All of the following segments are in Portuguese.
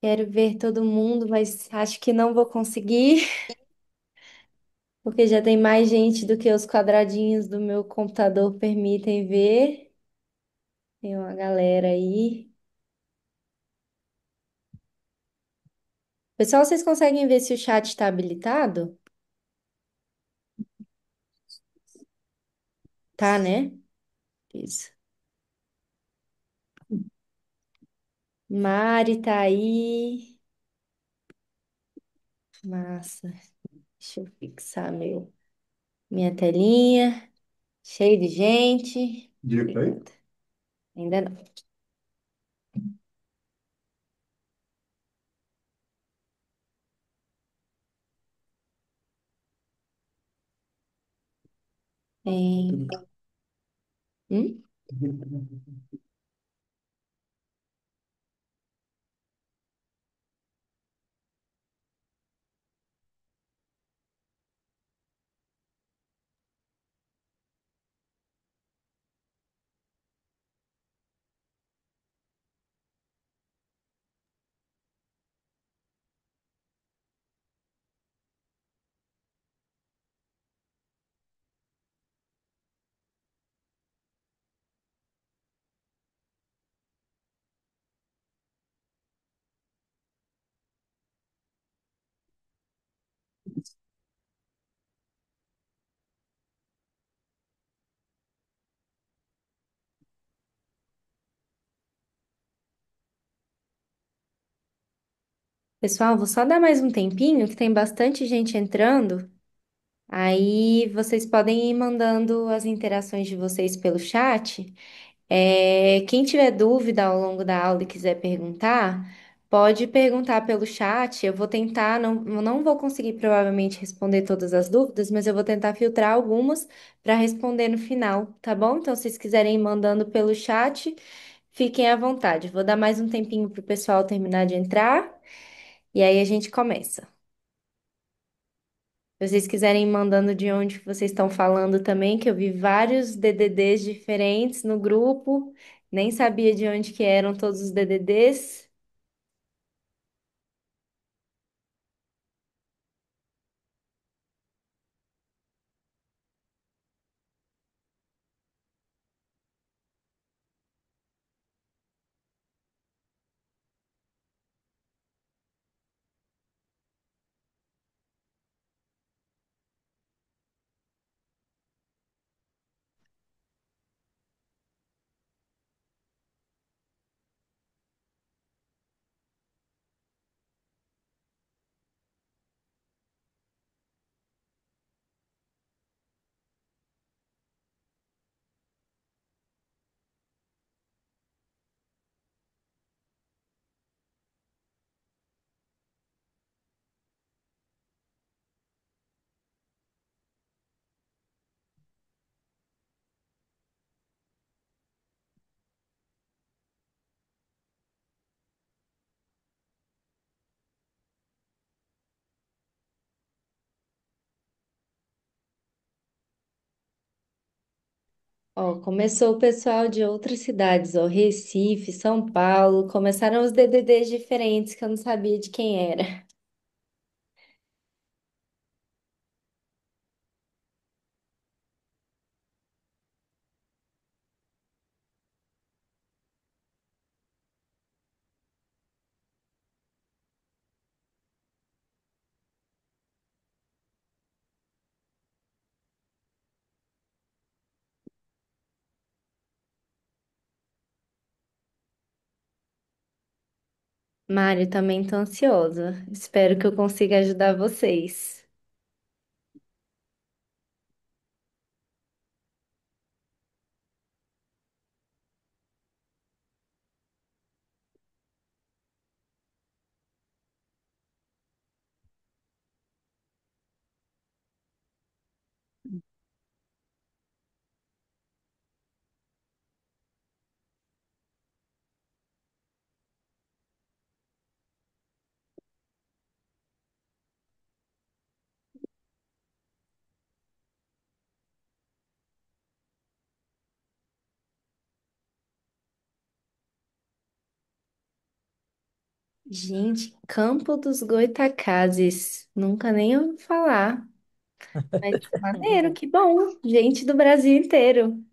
Quero ver todo mundo, mas acho que não vou conseguir, porque já tem mais gente do que os quadradinhos do meu computador permitem ver. Tem uma galera aí. Pessoal, vocês conseguem ver se o chat está habilitado? Tá, né? Isso. Mari tá aí. Massa. Deixa eu fixar minha telinha. Cheio de gente. Diego tá aí? Obrigada. Ainda não. Tem. Hum? Pessoal, vou só dar mais um tempinho, que tem bastante gente entrando. Aí vocês podem ir mandando as interações de vocês pelo chat. Quem tiver dúvida ao longo da aula e quiser perguntar, pode perguntar pelo chat. Eu vou tentar, não vou conseguir provavelmente responder todas as dúvidas, mas eu vou tentar filtrar algumas para responder no final, tá bom? Então, se vocês quiserem ir mandando pelo chat, fiquem à vontade. Vou dar mais um tempinho para o pessoal terminar de entrar e aí a gente começa. Se vocês quiserem ir mandando de onde que vocês estão falando também, que eu vi vários DDDs diferentes no grupo, nem sabia de onde que eram todos os DDDs. Ó, começou o pessoal de outras cidades, ó, Recife, São Paulo, começaram os DDDs diferentes que eu não sabia de quem era. Mário, também tô ansiosa. Espero que eu consiga ajudar vocês. Gente, Campo dos Goitacazes. Nunca nem ouvi falar. Mas maneiro, que bom. Gente do Brasil inteiro.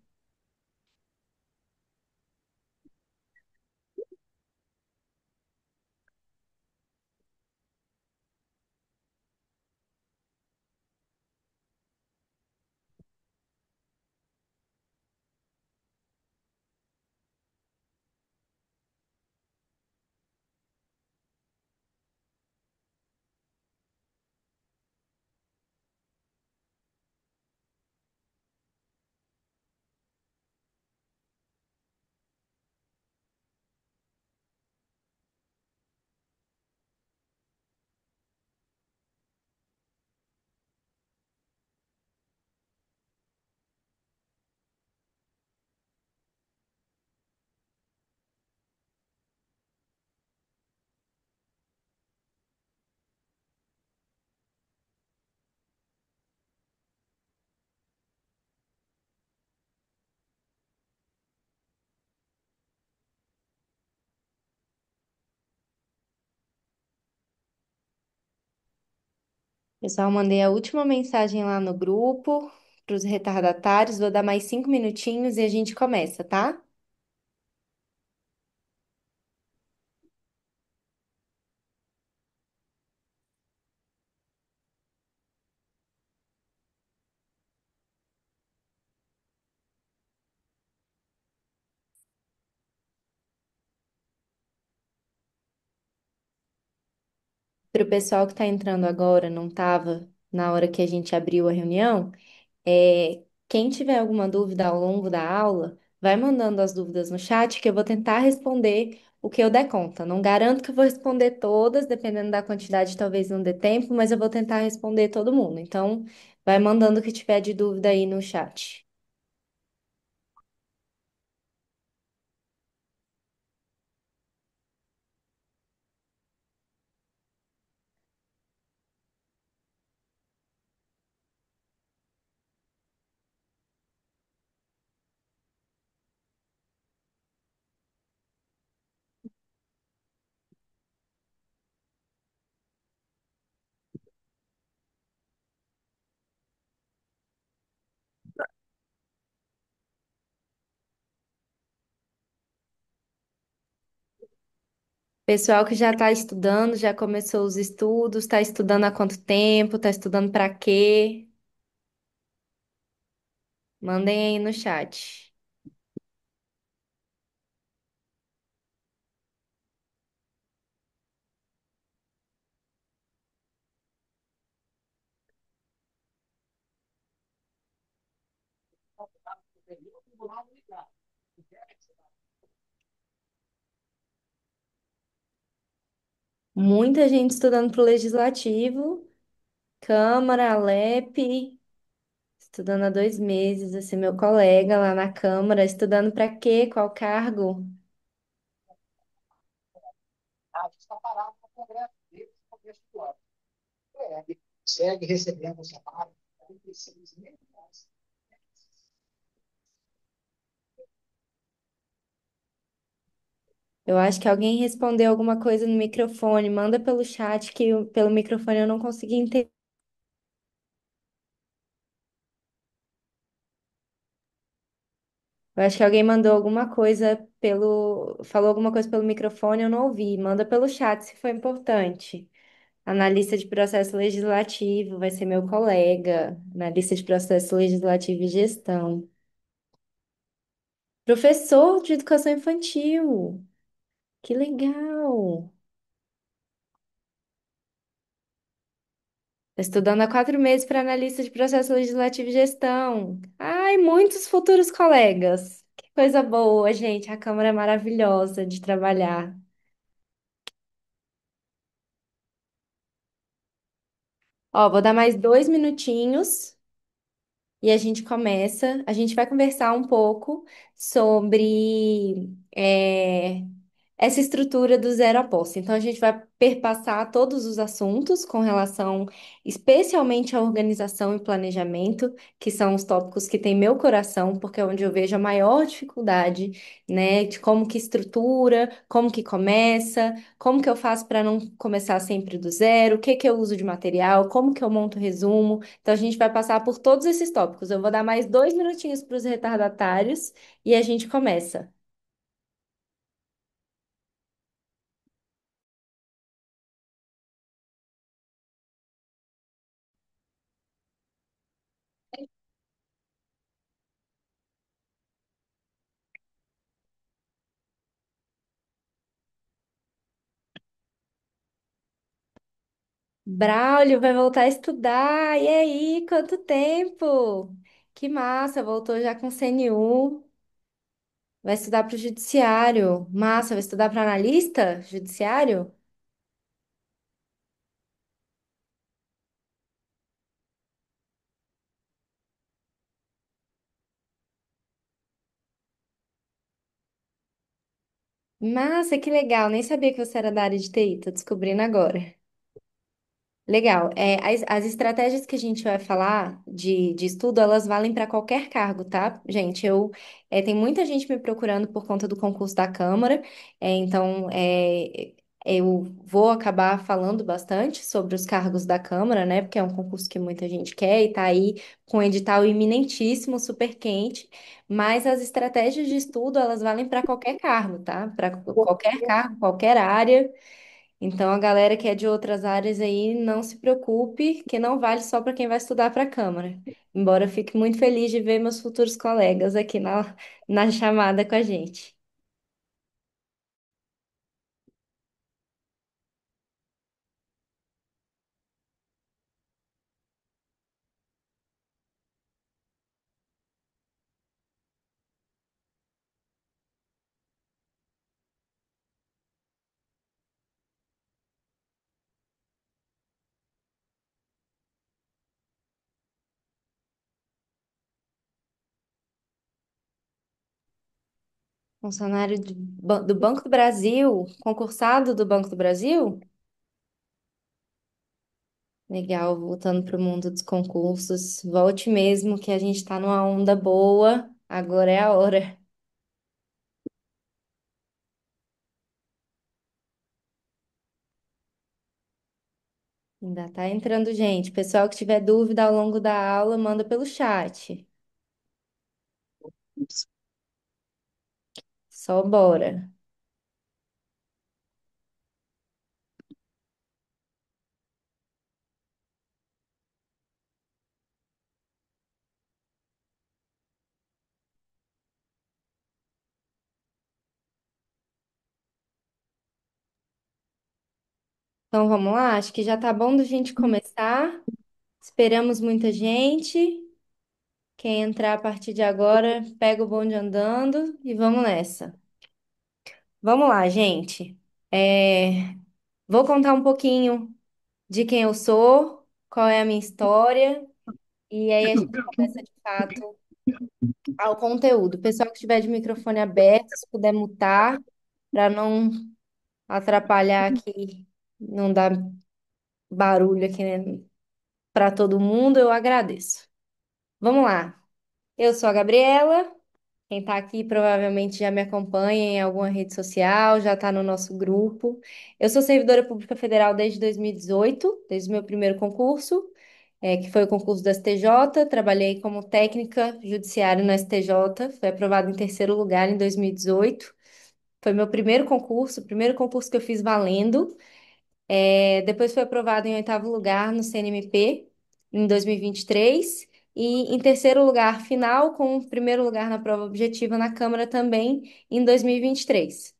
Pessoal, mandei a última mensagem lá no grupo para os retardatários. Vou dar mais 5 minutinhos e a gente começa, tá? Para o pessoal que está entrando agora, não estava na hora que a gente abriu a reunião, quem tiver alguma dúvida ao longo da aula, vai mandando as dúvidas no chat que eu vou tentar responder o que eu der conta. Não garanto que eu vou responder todas, dependendo da quantidade, talvez não dê tempo, mas eu vou tentar responder todo mundo. Então, vai mandando o que tiver de dúvida aí no chat. Pessoal que já está estudando, já começou os estudos, está estudando há quanto tempo, está estudando para quê? Mandem aí no chat. Muita gente estudando para o Legislativo, Câmara, Alep, estudando há 2 meses, esse meu colega lá na Câmara, estudando para quê? Qual cargo? Eu acho que alguém respondeu alguma coisa no microfone. Manda pelo chat que pelo microfone eu não consegui entender. Eu acho que alguém mandou alguma coisa falou alguma coisa pelo microfone, eu não ouvi. Manda pelo chat se foi importante. Analista de processo legislativo vai ser meu colega. Analista de processo legislativo e gestão. Professor de educação infantil. Que legal. Tá estudando há 4 meses para analista de processo legislativo e gestão. Ai, muitos futuros colegas. Que coisa boa, gente. A Câmara é maravilhosa de trabalhar. Ó, vou dar mais 2 minutinhos e a gente começa. A gente vai conversar um pouco sobre essa estrutura do zero à posse. Então, a gente vai perpassar todos os assuntos com relação, especialmente à organização e planejamento, que são os tópicos que têm meu coração, porque é onde eu vejo a maior dificuldade, né, de como que estrutura, como que começa, como que eu faço para não começar sempre do zero, o que que eu uso de material, como que eu monto o resumo. Então, a gente vai passar por todos esses tópicos. Eu vou dar mais 2 minutinhos para os retardatários e a gente começa. Braulio vai voltar a estudar. E aí, quanto tempo? Que massa, voltou já com CNU. Vai estudar para o judiciário. Massa, vai estudar para analista judiciário? Massa, que legal. Nem sabia que você era da área de TI, tô descobrindo agora. Legal. As estratégias que a gente vai falar de estudo, elas valem para qualquer cargo, tá? Gente, tem muita gente me procurando por conta do concurso da Câmara, eu vou acabar falando bastante sobre os cargos da Câmara, né? Porque é um concurso que muita gente quer e tá aí com um edital iminentíssimo, super quente, mas as estratégias de estudo, elas valem para qualquer cargo, tá? Para qualquer cargo, qualquer área. Então, a galera que é de outras áreas aí, não se preocupe, que não vale só para quem vai estudar para a Câmara. Embora eu fique muito feliz de ver meus futuros colegas aqui na chamada com a gente. Funcionário do Banco do Brasil, concursado do Banco do Brasil? Legal, voltando para o mundo dos concursos. Volte mesmo, que a gente está numa onda boa. Agora é a hora. Ainda tá entrando gente. Pessoal que tiver dúvida ao longo da aula, manda pelo chat. Só bora. Então vamos lá, acho que já tá bom da gente começar. Esperamos muita gente. Quem entrar a partir de agora, pega o bonde andando e vamos nessa. Vamos lá, gente. É, Vou contar um pouquinho de quem eu sou, qual é a minha história, e aí a gente começa de fato ao conteúdo. O pessoal que estiver de microfone aberto, se puder mutar, para não atrapalhar aqui, não dar barulho aqui, né, para todo mundo, eu agradeço. Vamos lá. Eu sou a Gabriela. Quem está aqui provavelmente já me acompanha em alguma rede social, já está no nosso grupo. Eu sou servidora pública federal desde 2018, desde o meu primeiro concurso, que foi o concurso do STJ. Trabalhei como técnica judiciária no STJ, foi aprovado em terceiro lugar em 2018. Foi meu primeiro concurso, o primeiro concurso que eu fiz valendo. Depois foi aprovado em oitavo lugar no CNMP em 2023 e em terceiro lugar final, com o primeiro lugar na prova objetiva na Câmara também em 2023.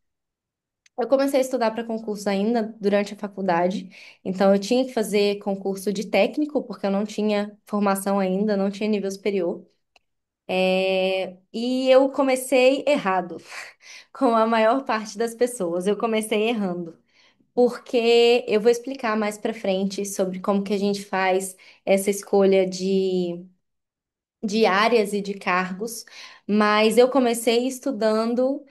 Eu comecei a estudar para concurso ainda durante a faculdade, então eu tinha que fazer concurso de técnico, porque eu não tinha formação ainda, não tinha nível superior. E eu comecei errado, com a maior parte das pessoas. Eu comecei errando porque eu vou explicar mais para frente sobre como que a gente faz essa escolha de áreas e de cargos, mas eu comecei estudando.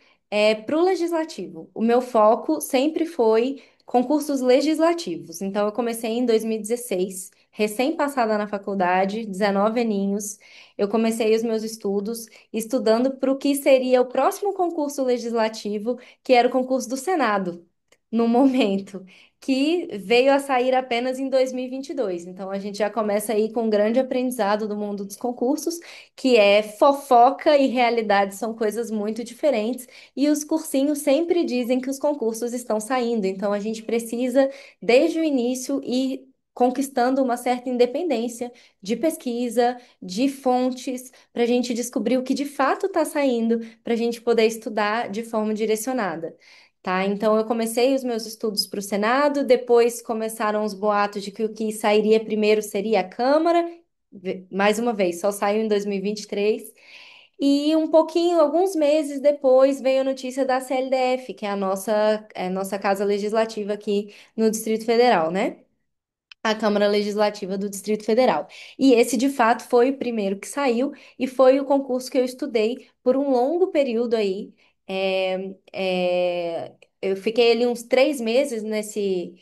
Para o legislativo, o meu foco sempre foi concursos legislativos. Então, eu comecei em 2016, recém-passada na faculdade, 19 aninhos. Eu comecei os meus estudos, estudando para o que seria o próximo concurso legislativo, que era o concurso do Senado, no momento, que veio a sair apenas em 2022. Então, a gente já começa aí com um grande aprendizado do mundo dos concursos, que é fofoca e realidade são coisas muito diferentes. E os cursinhos sempre dizem que os concursos estão saindo, então a gente precisa, desde o início, ir conquistando uma certa independência de pesquisa, de fontes, para a gente descobrir o que de fato está saindo, para a gente poder estudar de forma direcionada. Tá, então eu comecei os meus estudos para o Senado, depois começaram os boatos de que o que sairia primeiro seria a Câmara, mais uma vez, só saiu em 2023. E um pouquinho, alguns meses depois, veio a notícia da CLDF, que é a nossa casa legislativa aqui no Distrito Federal, né? A Câmara Legislativa do Distrito Federal. E esse, de fato, foi o primeiro que saiu e foi o concurso que eu estudei por um longo período aí. Eu fiquei ali uns 3 meses nesse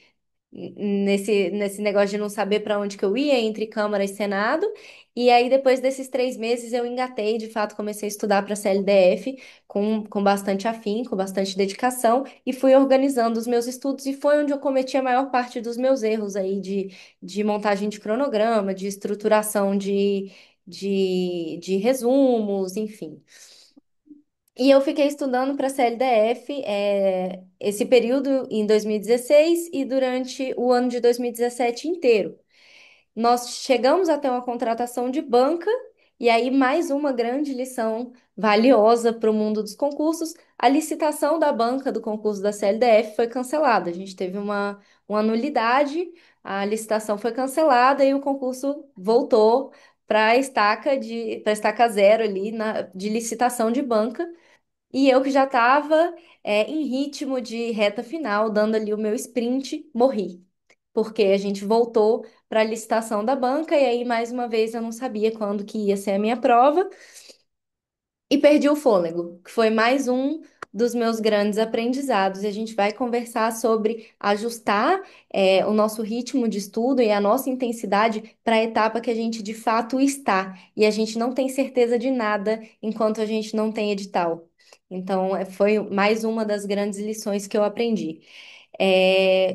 negócio de não saber para onde que eu ia entre Câmara e Senado. E aí, depois desses 3 meses, eu engatei, de fato, comecei a estudar para a CLDF com bastante afinco, com bastante dedicação, e fui organizando os meus estudos, e foi onde eu cometi a maior parte dos meus erros aí de montagem de cronograma, de estruturação de resumos, enfim. E eu fiquei estudando para a CLDF, esse período em 2016 e durante o ano de 2017 inteiro. Nós chegamos até uma contratação de banca, e aí mais uma grande lição valiosa para o mundo dos concursos: a licitação da banca do concurso da CLDF foi cancelada. A gente teve uma nulidade, a licitação foi cancelada e o concurso voltou para a estaca zero ali de licitação de banca. E eu que já estava em ritmo de reta final, dando ali o meu sprint, morri. Porque a gente voltou para a licitação da banca e aí, mais uma vez, eu não sabia quando que ia ser a minha prova e perdi o fôlego, que foi mais um dos meus grandes aprendizados. E a gente vai conversar sobre ajustar o nosso ritmo de estudo e a nossa intensidade para a etapa que a gente de fato está. E a gente não tem certeza de nada enquanto a gente não tem edital. Então, foi mais uma das grandes lições que eu aprendi.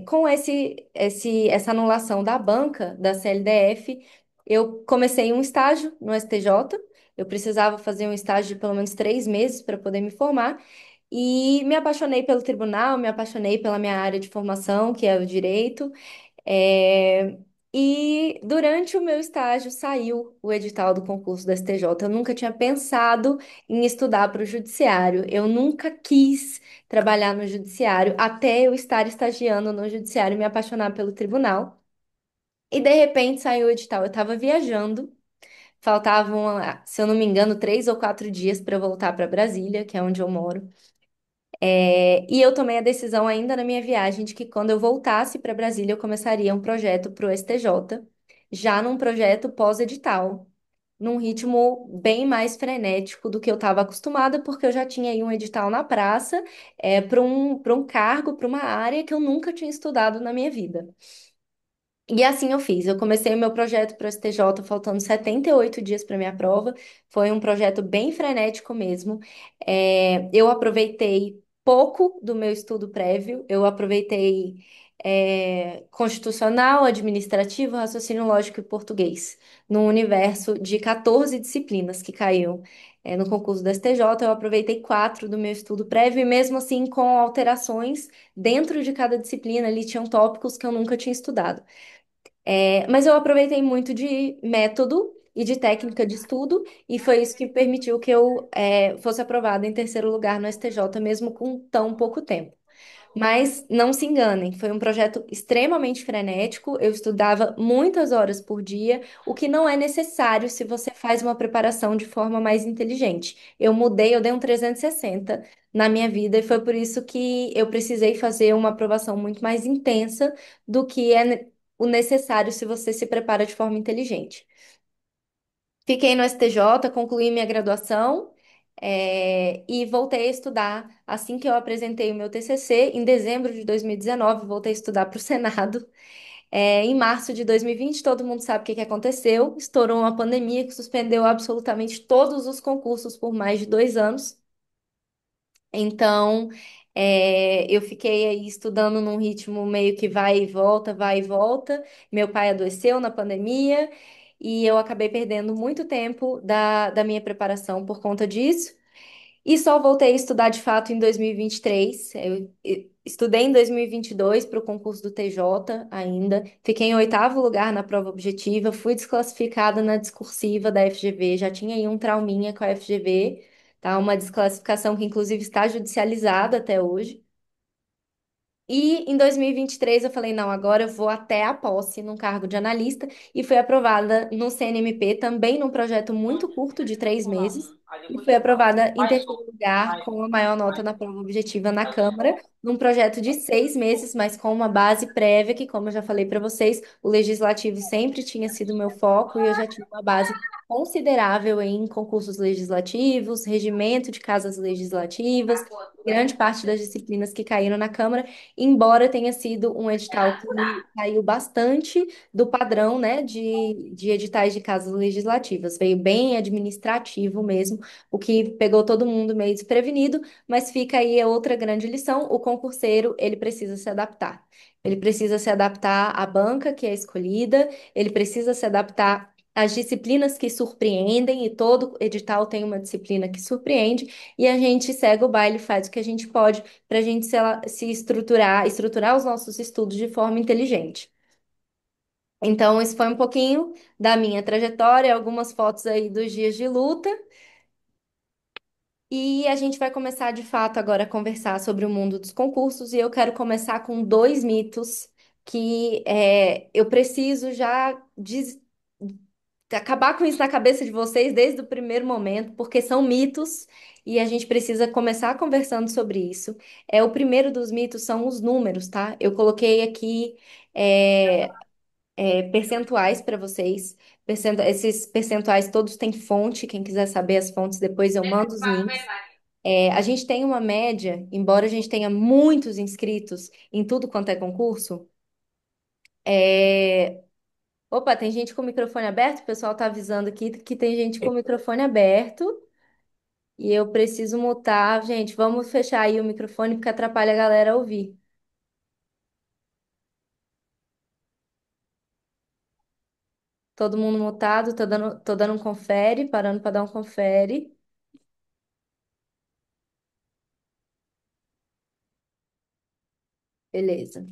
Com essa anulação da banca, da CLDF, eu comecei um estágio no STJ. Eu precisava fazer um estágio de pelo menos 3 meses para poder me formar. E me apaixonei pelo tribunal, me apaixonei pela minha área de formação, que é o direito. É, E durante o meu estágio saiu o edital do concurso da STJ. Eu nunca tinha pensado em estudar para o judiciário. Eu nunca quis trabalhar no judiciário até eu estar estagiando no judiciário e me apaixonar pelo tribunal. E de repente saiu o edital. Eu estava viajando, faltavam, se eu não me engano, 3 ou 4 dias para eu voltar para Brasília, que é onde eu moro. E eu tomei a decisão ainda na minha viagem de que quando eu voltasse para Brasília, eu começaria um projeto para o STJ, já num projeto pós-edital, num ritmo bem mais frenético do que eu estava acostumada, porque eu já tinha aí um edital na praça, para um cargo, para uma área que eu nunca tinha estudado na minha vida. E assim eu fiz. Eu comecei o meu projeto para o STJ faltando 78 dias para minha prova. Foi um projeto bem frenético mesmo. Eu aproveitei pouco do meu estudo prévio. Eu aproveitei constitucional, administrativo, raciocínio lógico e português, num universo de 14 disciplinas que caíam no concurso do STJ. Eu aproveitei 4 do meu estudo prévio e mesmo assim com alterações dentro de cada disciplina. Ali tinham tópicos que eu nunca tinha estudado. Mas eu aproveitei muito de método e de técnica de estudo, e foi isso que permitiu que eu fosse aprovada em terceiro lugar no STJ, mesmo com tão pouco tempo. Mas não se enganem, foi um projeto extremamente frenético. Eu estudava muitas horas por dia, o que não é necessário se você faz uma preparação de forma mais inteligente. Eu dei um 360 na minha vida, e foi por isso que eu precisei fazer uma aprovação muito mais intensa do que o necessário se você se prepara de forma inteligente. Fiquei no STJ, concluí minha graduação. E voltei a estudar assim que eu apresentei o meu TCC, em dezembro de 2019, voltei a estudar para o Senado. Em março de 2020, todo mundo sabe o que que aconteceu. Estourou uma pandemia que suspendeu absolutamente todos os concursos por mais de 2 anos. Então, eu fiquei aí estudando num ritmo meio que vai e volta, vai e volta. Meu pai adoeceu na pandemia e eu acabei perdendo muito tempo da minha preparação por conta disso. E só voltei a estudar de fato em 2023. Eu estudei em 2022 para o concurso do TJ ainda. Fiquei em oitavo lugar na prova objetiva. Fui desclassificada na discursiva da FGV. Já tinha aí um trauminha com a FGV, tá? Uma desclassificação que inclusive está judicializada até hoje. E em 2023 eu falei, não, agora eu vou até a posse num cargo de analista e fui aprovada no CNMP, também num projeto muito curto de 3 meses, e fui aprovada em terceiro lugar com a maior nota na prova objetiva na Câmara, num projeto de 6 meses, mas com uma base prévia, que, como eu já falei para vocês, o legislativo sempre tinha sido meu foco e eu já tinha uma base considerável em concursos legislativos, regimento de casas legislativas, grande parte das disciplinas que caíram na Câmara, embora tenha sido um edital que saiu bastante do padrão, né, de editais de casas legislativas. Veio bem administrativo mesmo, o que pegou todo mundo meio desprevenido, mas fica aí a outra grande lição: o concurseiro, ele precisa se adaptar. Ele precisa se adaptar à banca que é escolhida, ele precisa se adaptar às disciplinas que surpreendem, e todo edital tem uma disciplina que surpreende, e a gente segue o baile, faz o que a gente pode para a gente se estruturar os nossos estudos de forma inteligente. Então, isso foi um pouquinho da minha trajetória, algumas fotos aí dos dias de luta, e a gente vai começar de fato agora a conversar sobre o mundo dos concursos, e eu quero começar com dois mitos que eu preciso já acabar com isso na cabeça de vocês desde o primeiro momento, porque são mitos e a gente precisa começar conversando sobre isso. O primeiro dos mitos são os números, tá? Eu coloquei aqui é, percentuais para vocês. Esses percentuais todos têm fonte. Quem quiser saber as fontes, depois eu mando os links. A gente tem uma média, embora a gente tenha muitos inscritos em tudo quanto é concurso. é, Opa, tem gente com o microfone aberto? O pessoal tá avisando aqui que tem gente com o microfone aberto e eu preciso mutar. Gente, vamos fechar aí o microfone porque atrapalha a galera a ouvir. Todo mundo mutado, tô dando um confere, parando para dar um confere. Beleza.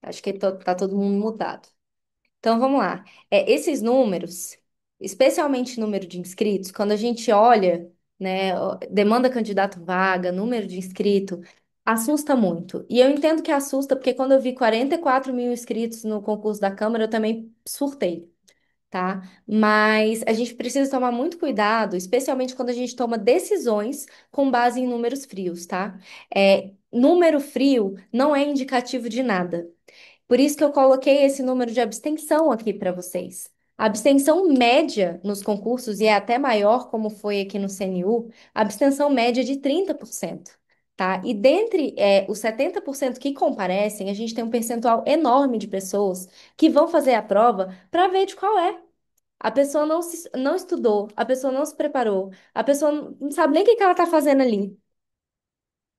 Acho que tá todo mundo mutado. Então vamos lá. Esses números, especialmente número de inscritos, quando a gente olha, né, demanda candidato vaga, número de inscrito, assusta muito. E eu entendo que assusta, porque quando eu vi 44 mil inscritos no concurso da Câmara, eu também surtei, tá? Mas a gente precisa tomar muito cuidado, especialmente quando a gente toma decisões com base em números frios, tá? Número frio não é indicativo de nada. Por isso que eu coloquei esse número de abstenção aqui para vocês. A abstenção média nos concursos, e é até maior, como foi aqui no CNU, a abstenção média é de 30%, tá? E dentre os 70% que comparecem, a gente tem um percentual enorme de pessoas que vão fazer a prova para ver de qual é. A pessoa não estudou, a pessoa não se preparou, a pessoa não sabe nem o que que ela está fazendo ali.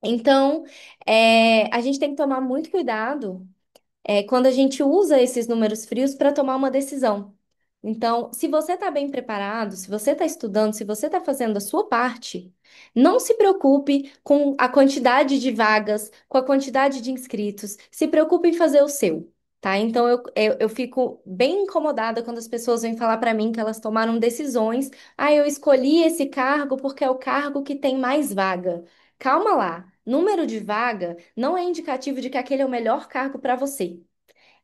Então, a gente tem que tomar muito cuidado quando a gente usa esses números frios para tomar uma decisão. Então, se você está bem preparado, se você está estudando, se você está fazendo a sua parte, não se preocupe com a quantidade de vagas, com a quantidade de inscritos, se preocupe em fazer o seu. Tá? Então, eu fico bem incomodada quando as pessoas vêm falar para mim que elas tomaram decisões. Ah, eu escolhi esse cargo porque é o cargo que tem mais vaga. Calma lá. Número de vaga não é indicativo de que aquele é o melhor cargo para você.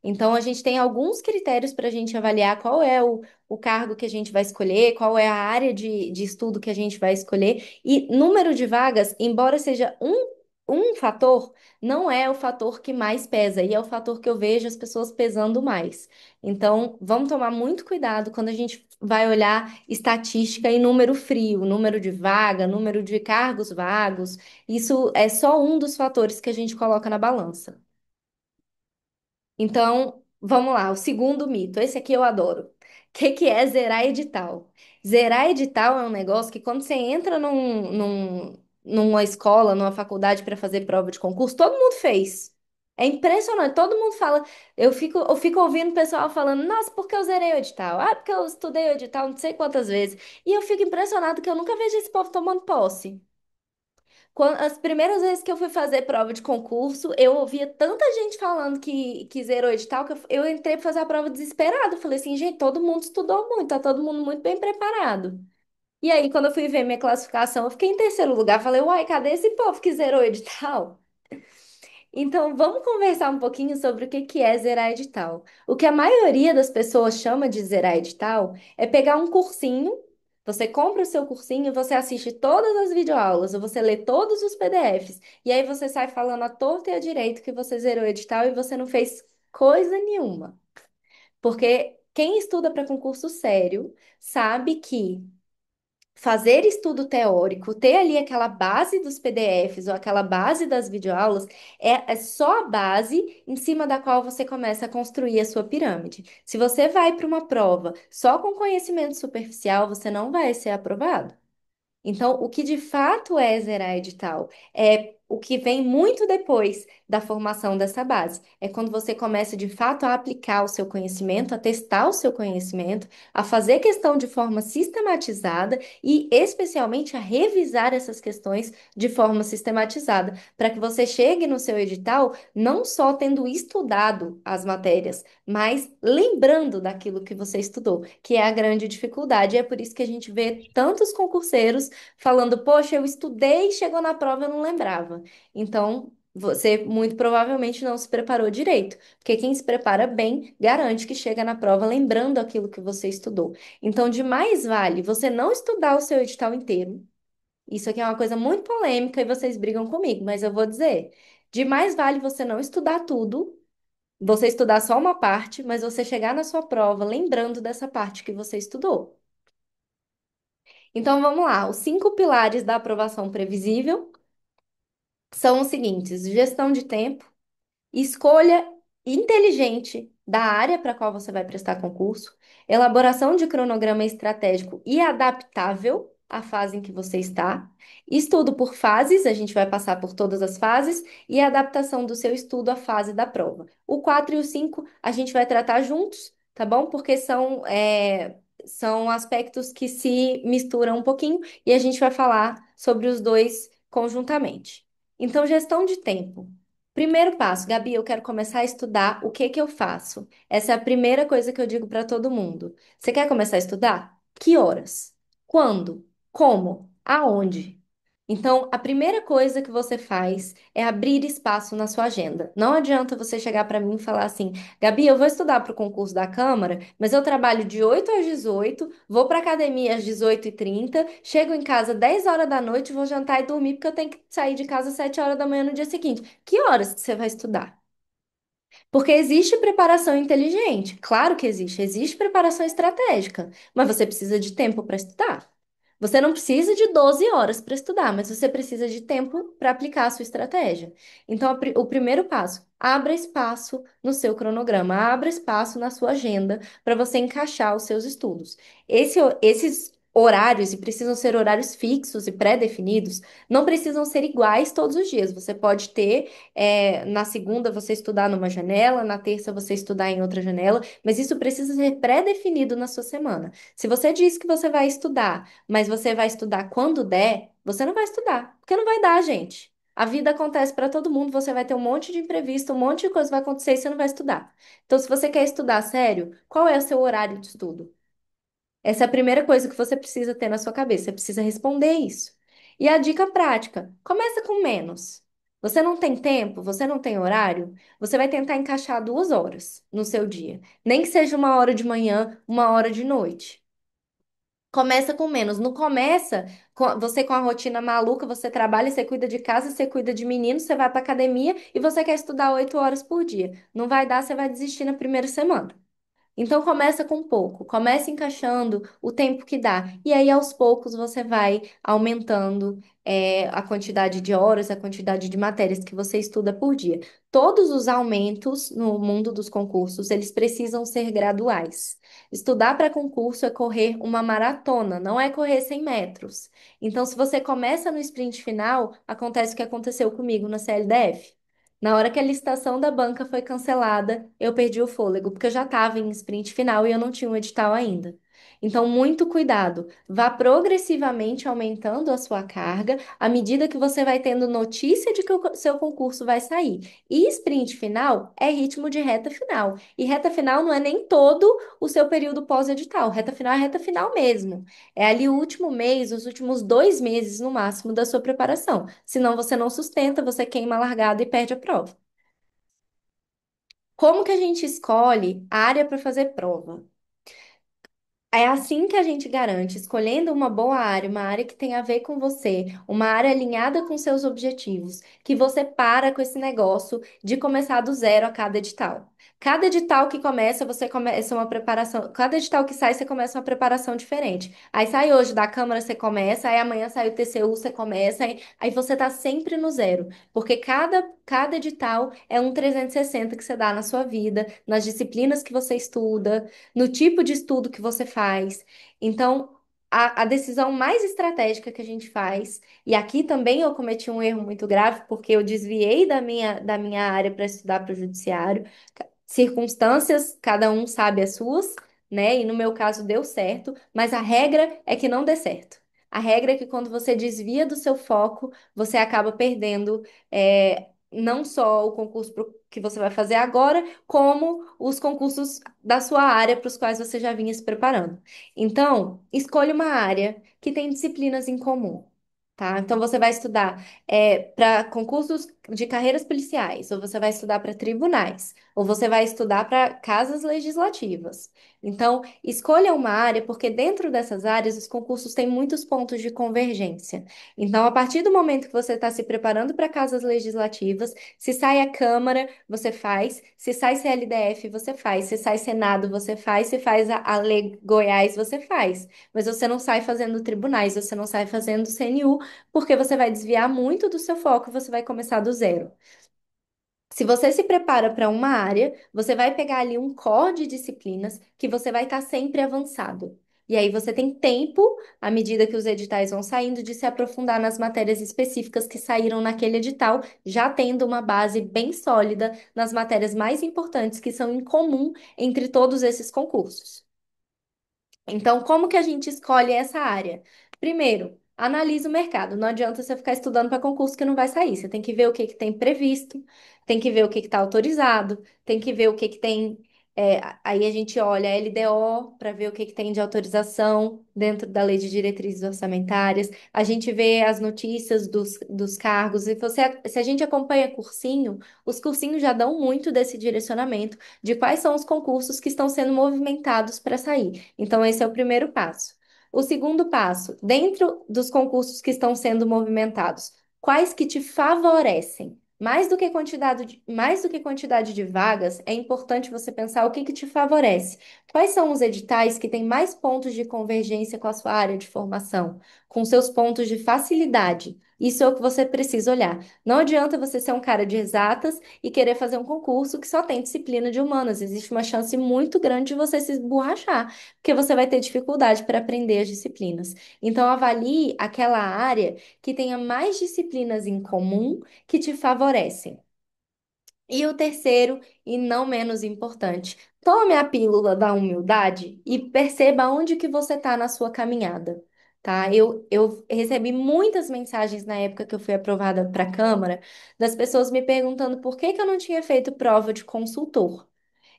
Então, a gente tem alguns critérios para a gente avaliar qual é o cargo que a gente vai escolher, qual é a área de estudo que a gente vai escolher. E número de vagas, embora seja um. um fator não é o fator que mais pesa, e é o fator que eu vejo as pessoas pesando mais. Então, vamos tomar muito cuidado quando a gente vai olhar estatística e número frio, número de vaga, número de cargos vagos. Isso é só um dos fatores que a gente coloca na balança. Então, vamos lá, o segundo mito. Esse aqui eu adoro. O que é zerar edital? Zerar edital é um negócio que quando você entra numa escola, numa faculdade para fazer prova de concurso, todo mundo fez. É impressionante, todo mundo fala. Eu fico ouvindo o pessoal falando, nossa, porque eu zerei o edital? Ah, porque eu estudei o edital não sei quantas vezes. E eu fico impressionado que eu nunca vejo esse povo tomando posse. As primeiras vezes que eu fui fazer prova de concurso, eu ouvia tanta gente falando que zerou edital, que eu entrei para fazer a prova desesperada. Eu falei assim, gente, todo mundo estudou muito, tá todo mundo muito bem preparado. E aí, quando eu fui ver minha classificação, eu fiquei em terceiro lugar. Falei, uai, cadê esse povo que zerou o edital? Então, vamos conversar um pouquinho sobre o que é zerar edital. O que a maioria das pessoas chama de zerar edital é pegar um cursinho, você compra o seu cursinho, você assiste todas as videoaulas, ou você lê todos os PDFs, e aí você sai falando à torta e à direita que você zerou o edital e você não fez coisa nenhuma. Porque quem estuda para concurso sério sabe que fazer estudo teórico, ter ali aquela base dos PDFs ou aquela base das videoaulas, é só a base em cima da qual você começa a construir a sua pirâmide. Se você vai para uma prova só com conhecimento superficial, você não vai ser aprovado. Então, o que de fato é zerar edital é o que vem muito depois da formação dessa base. É quando você começa de fato a aplicar o seu conhecimento, a testar o seu conhecimento, a fazer questão de forma sistematizada e, especialmente, a revisar essas questões de forma sistematizada, para que você chegue no seu edital não só tendo estudado as matérias, mas lembrando daquilo que você estudou, que é a grande dificuldade. E é por isso que a gente vê tantos concurseiros falando, poxa, eu estudei, chegou na prova, eu não lembrava. Então, você muito provavelmente não se preparou direito, porque quem se prepara bem garante que chega na prova lembrando aquilo que você estudou. Então, de mais vale você não estudar o seu edital inteiro. Isso aqui é uma coisa muito polêmica e vocês brigam comigo, mas eu vou dizer. De mais vale você não estudar tudo, você estudar só uma parte, mas você chegar na sua prova lembrando dessa parte que você estudou. Então vamos lá, os 5 pilares da aprovação previsível são os seguintes: gestão de tempo, escolha inteligente da área para a qual você vai prestar concurso, elaboração de cronograma estratégico e adaptável à fase em que você está, estudo por fases, a gente vai passar por todas as fases, e a adaptação do seu estudo à fase da prova. O 4 e o 5 a gente vai tratar juntos, tá bom? Porque são aspectos que se misturam um pouquinho e a gente vai falar sobre os dois conjuntamente. Então, gestão de tempo. Primeiro passo, Gabi, eu quero começar a estudar. O que que eu faço? Essa é a primeira coisa que eu digo para todo mundo. Você quer começar a estudar? Que horas? Quando? Como? Aonde? Então, a primeira coisa que você faz é abrir espaço na sua agenda. Não adianta você chegar para mim e falar assim: Gabi, eu vou estudar para o concurso da Câmara, mas eu trabalho de 8 às 18, vou para academia às 18h30, chego em casa 10 horas da noite, vou jantar e dormir porque eu tenho que sair de casa às 7 horas da manhã no dia seguinte. Que horas que você vai estudar? Porque existe preparação inteligente, claro que existe, existe preparação estratégica, mas você precisa de tempo para estudar. Você não precisa de 12 horas para estudar, mas você precisa de tempo para aplicar a sua estratégia. Então, o primeiro passo, abra espaço no seu cronograma, abra espaço na sua agenda para você encaixar os seus estudos. Esses horários, e precisam ser horários fixos e pré-definidos, não precisam ser iguais todos os dias. Você pode ter na segunda você estudar numa janela, na terça você estudar em outra janela, mas isso precisa ser pré-definido na sua semana. Se você diz que você vai estudar, mas você vai estudar quando der, você não vai estudar, porque não vai dar, gente. A vida acontece para todo mundo, você vai ter um monte de imprevisto, um monte de coisa vai acontecer e você não vai estudar. Então, se você quer estudar sério, qual é o seu horário de estudo? Essa é a primeira coisa que você precisa ter na sua cabeça. Você precisa responder isso. E a dica prática: começa com menos. Você não tem tempo, você não tem horário, você vai tentar encaixar 2 horas no seu dia. Nem que seja uma hora de manhã, uma hora de noite. Começa com menos. Não começa você com a rotina maluca, você trabalha, você cuida de casa, você cuida de menino, você vai pra academia e você quer estudar 8 horas por dia. Não vai dar, você vai desistir na primeira semana. Então começa com pouco, começa encaixando o tempo que dá. E aí, aos poucos, você vai aumentando a quantidade de horas, a quantidade de matérias que você estuda por dia. Todos os aumentos no mundo dos concursos, eles precisam ser graduais. Estudar para concurso é correr uma maratona, não é correr 100 metros. Então, se você começa no sprint final, acontece o que aconteceu comigo na CLDF. Na hora que a licitação da banca foi cancelada, eu perdi o fôlego, porque eu já estava em sprint final e eu não tinha um edital ainda. Então, muito cuidado. Vá progressivamente aumentando a sua carga à medida que você vai tendo notícia de que o seu concurso vai sair. E sprint final é ritmo de reta final. E reta final não é nem todo o seu período pós-edital. Reta final é reta final mesmo. É ali o último mês, os últimos 2 meses no máximo da sua preparação. Senão você não sustenta, você queima a largada e perde a prova. Como que a gente escolhe a área para fazer prova? É assim que a gente garante, escolhendo uma boa área, uma área que tem a ver com você, uma área alinhada com seus objetivos, que você para com esse negócio de começar do zero a cada edital. Cada edital que começa, você começa uma preparação. Cada edital que sai, você começa uma preparação diferente. Aí sai hoje da Câmara, você começa, aí amanhã sai o TCU, você começa, aí você tá sempre no zero. Porque cada edital é um 360 que você dá na sua vida, nas disciplinas que você estuda no tipo de estudo que você faz. Então, a decisão mais estratégica que a gente faz, e aqui também eu cometi um erro muito grave, porque eu desviei da minha área para estudar para o judiciário. Circunstâncias, cada um sabe as suas, né? E no meu caso deu certo, mas a regra é que não dê certo. A regra é que quando você desvia do seu foco, você acaba perdendo não só o concurso que você vai fazer agora, como os concursos da sua área para os quais você já vinha se preparando. Então, escolha uma área que tem disciplinas em comum. Tá? Então, você vai estudar para concursos de carreiras policiais, ou você vai estudar para tribunais, ou você vai estudar para casas legislativas. Então, escolha uma área, porque dentro dessas áreas os concursos têm muitos pontos de convergência. Então, a partir do momento que você está se preparando para casas legislativas, se sai a Câmara, você faz, se sai CLDF, você faz, se sai Senado, você faz, se faz a Lei Goiás, você faz. Mas você não sai fazendo tribunais, você não sai fazendo CNU, porque você vai desviar muito do seu foco e você vai começar do zero. Se você se prepara para uma área, você vai pegar ali um core de disciplinas que você vai estar sempre avançado. E aí você tem tempo, à medida que os editais vão saindo, de se aprofundar nas matérias específicas que saíram naquele edital, já tendo uma base bem sólida nas matérias mais importantes que são em comum entre todos esses concursos. Então, como que a gente escolhe essa área? Primeiro, analisa o mercado. Não adianta você ficar estudando para concurso que não vai sair. Você tem que ver o que que tem previsto, tem que ver o que está autorizado, tem que ver o que que tem. Aí a gente olha a LDO para ver o que que tem de autorização dentro da Lei de Diretrizes Orçamentárias. A gente vê as notícias dos cargos. E se a gente acompanha cursinho, os cursinhos já dão muito desse direcionamento de quais são os concursos que estão sendo movimentados para sair. Então, esse é o primeiro passo. O segundo passo, dentro dos concursos que estão sendo movimentados, quais que te favorecem? Mais do que quantidade de vagas, é importante você pensar o que que te favorece. Quais são os editais que têm mais pontos de convergência com a sua área de formação, com seus pontos de facilidade? Isso é o que você precisa olhar. Não adianta você ser um cara de exatas e querer fazer um concurso que só tem disciplina de humanas. Existe uma chance muito grande de você se esborrachar, porque você vai ter dificuldade para aprender as disciplinas. Então, avalie aquela área que tenha mais disciplinas em comum que te favorecem. E o terceiro, e não menos importante, tome a pílula da humildade e perceba onde que você está na sua caminhada. Tá? Eu recebi muitas mensagens na época que eu fui aprovada para a Câmara, das pessoas me perguntando por que que eu não tinha feito prova de consultor.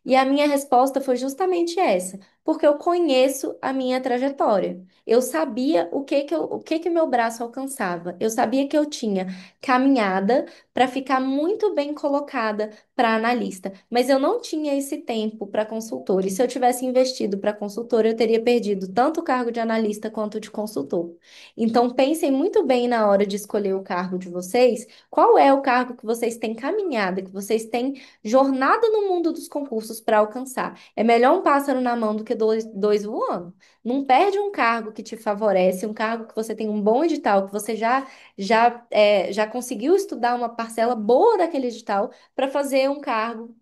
E a minha resposta foi justamente essa. porque eu conheço a minha trajetória. Eu sabia o que que meu braço alcançava. Eu sabia que eu tinha caminhada para ficar muito bem colocada para analista, mas eu não tinha esse tempo para consultor. E se eu tivesse investido para consultor, eu teria perdido tanto o cargo de analista quanto de consultor. Então, pensem muito bem na hora de escolher o cargo de vocês, qual é o cargo que vocês têm caminhada, que vocês têm jornada no mundo dos concursos para alcançar. É melhor um pássaro na mão do que dois voando. Não perde um cargo que te favorece, um cargo que você tem um bom edital, que você já conseguiu estudar uma parcela boa daquele edital para fazer um cargo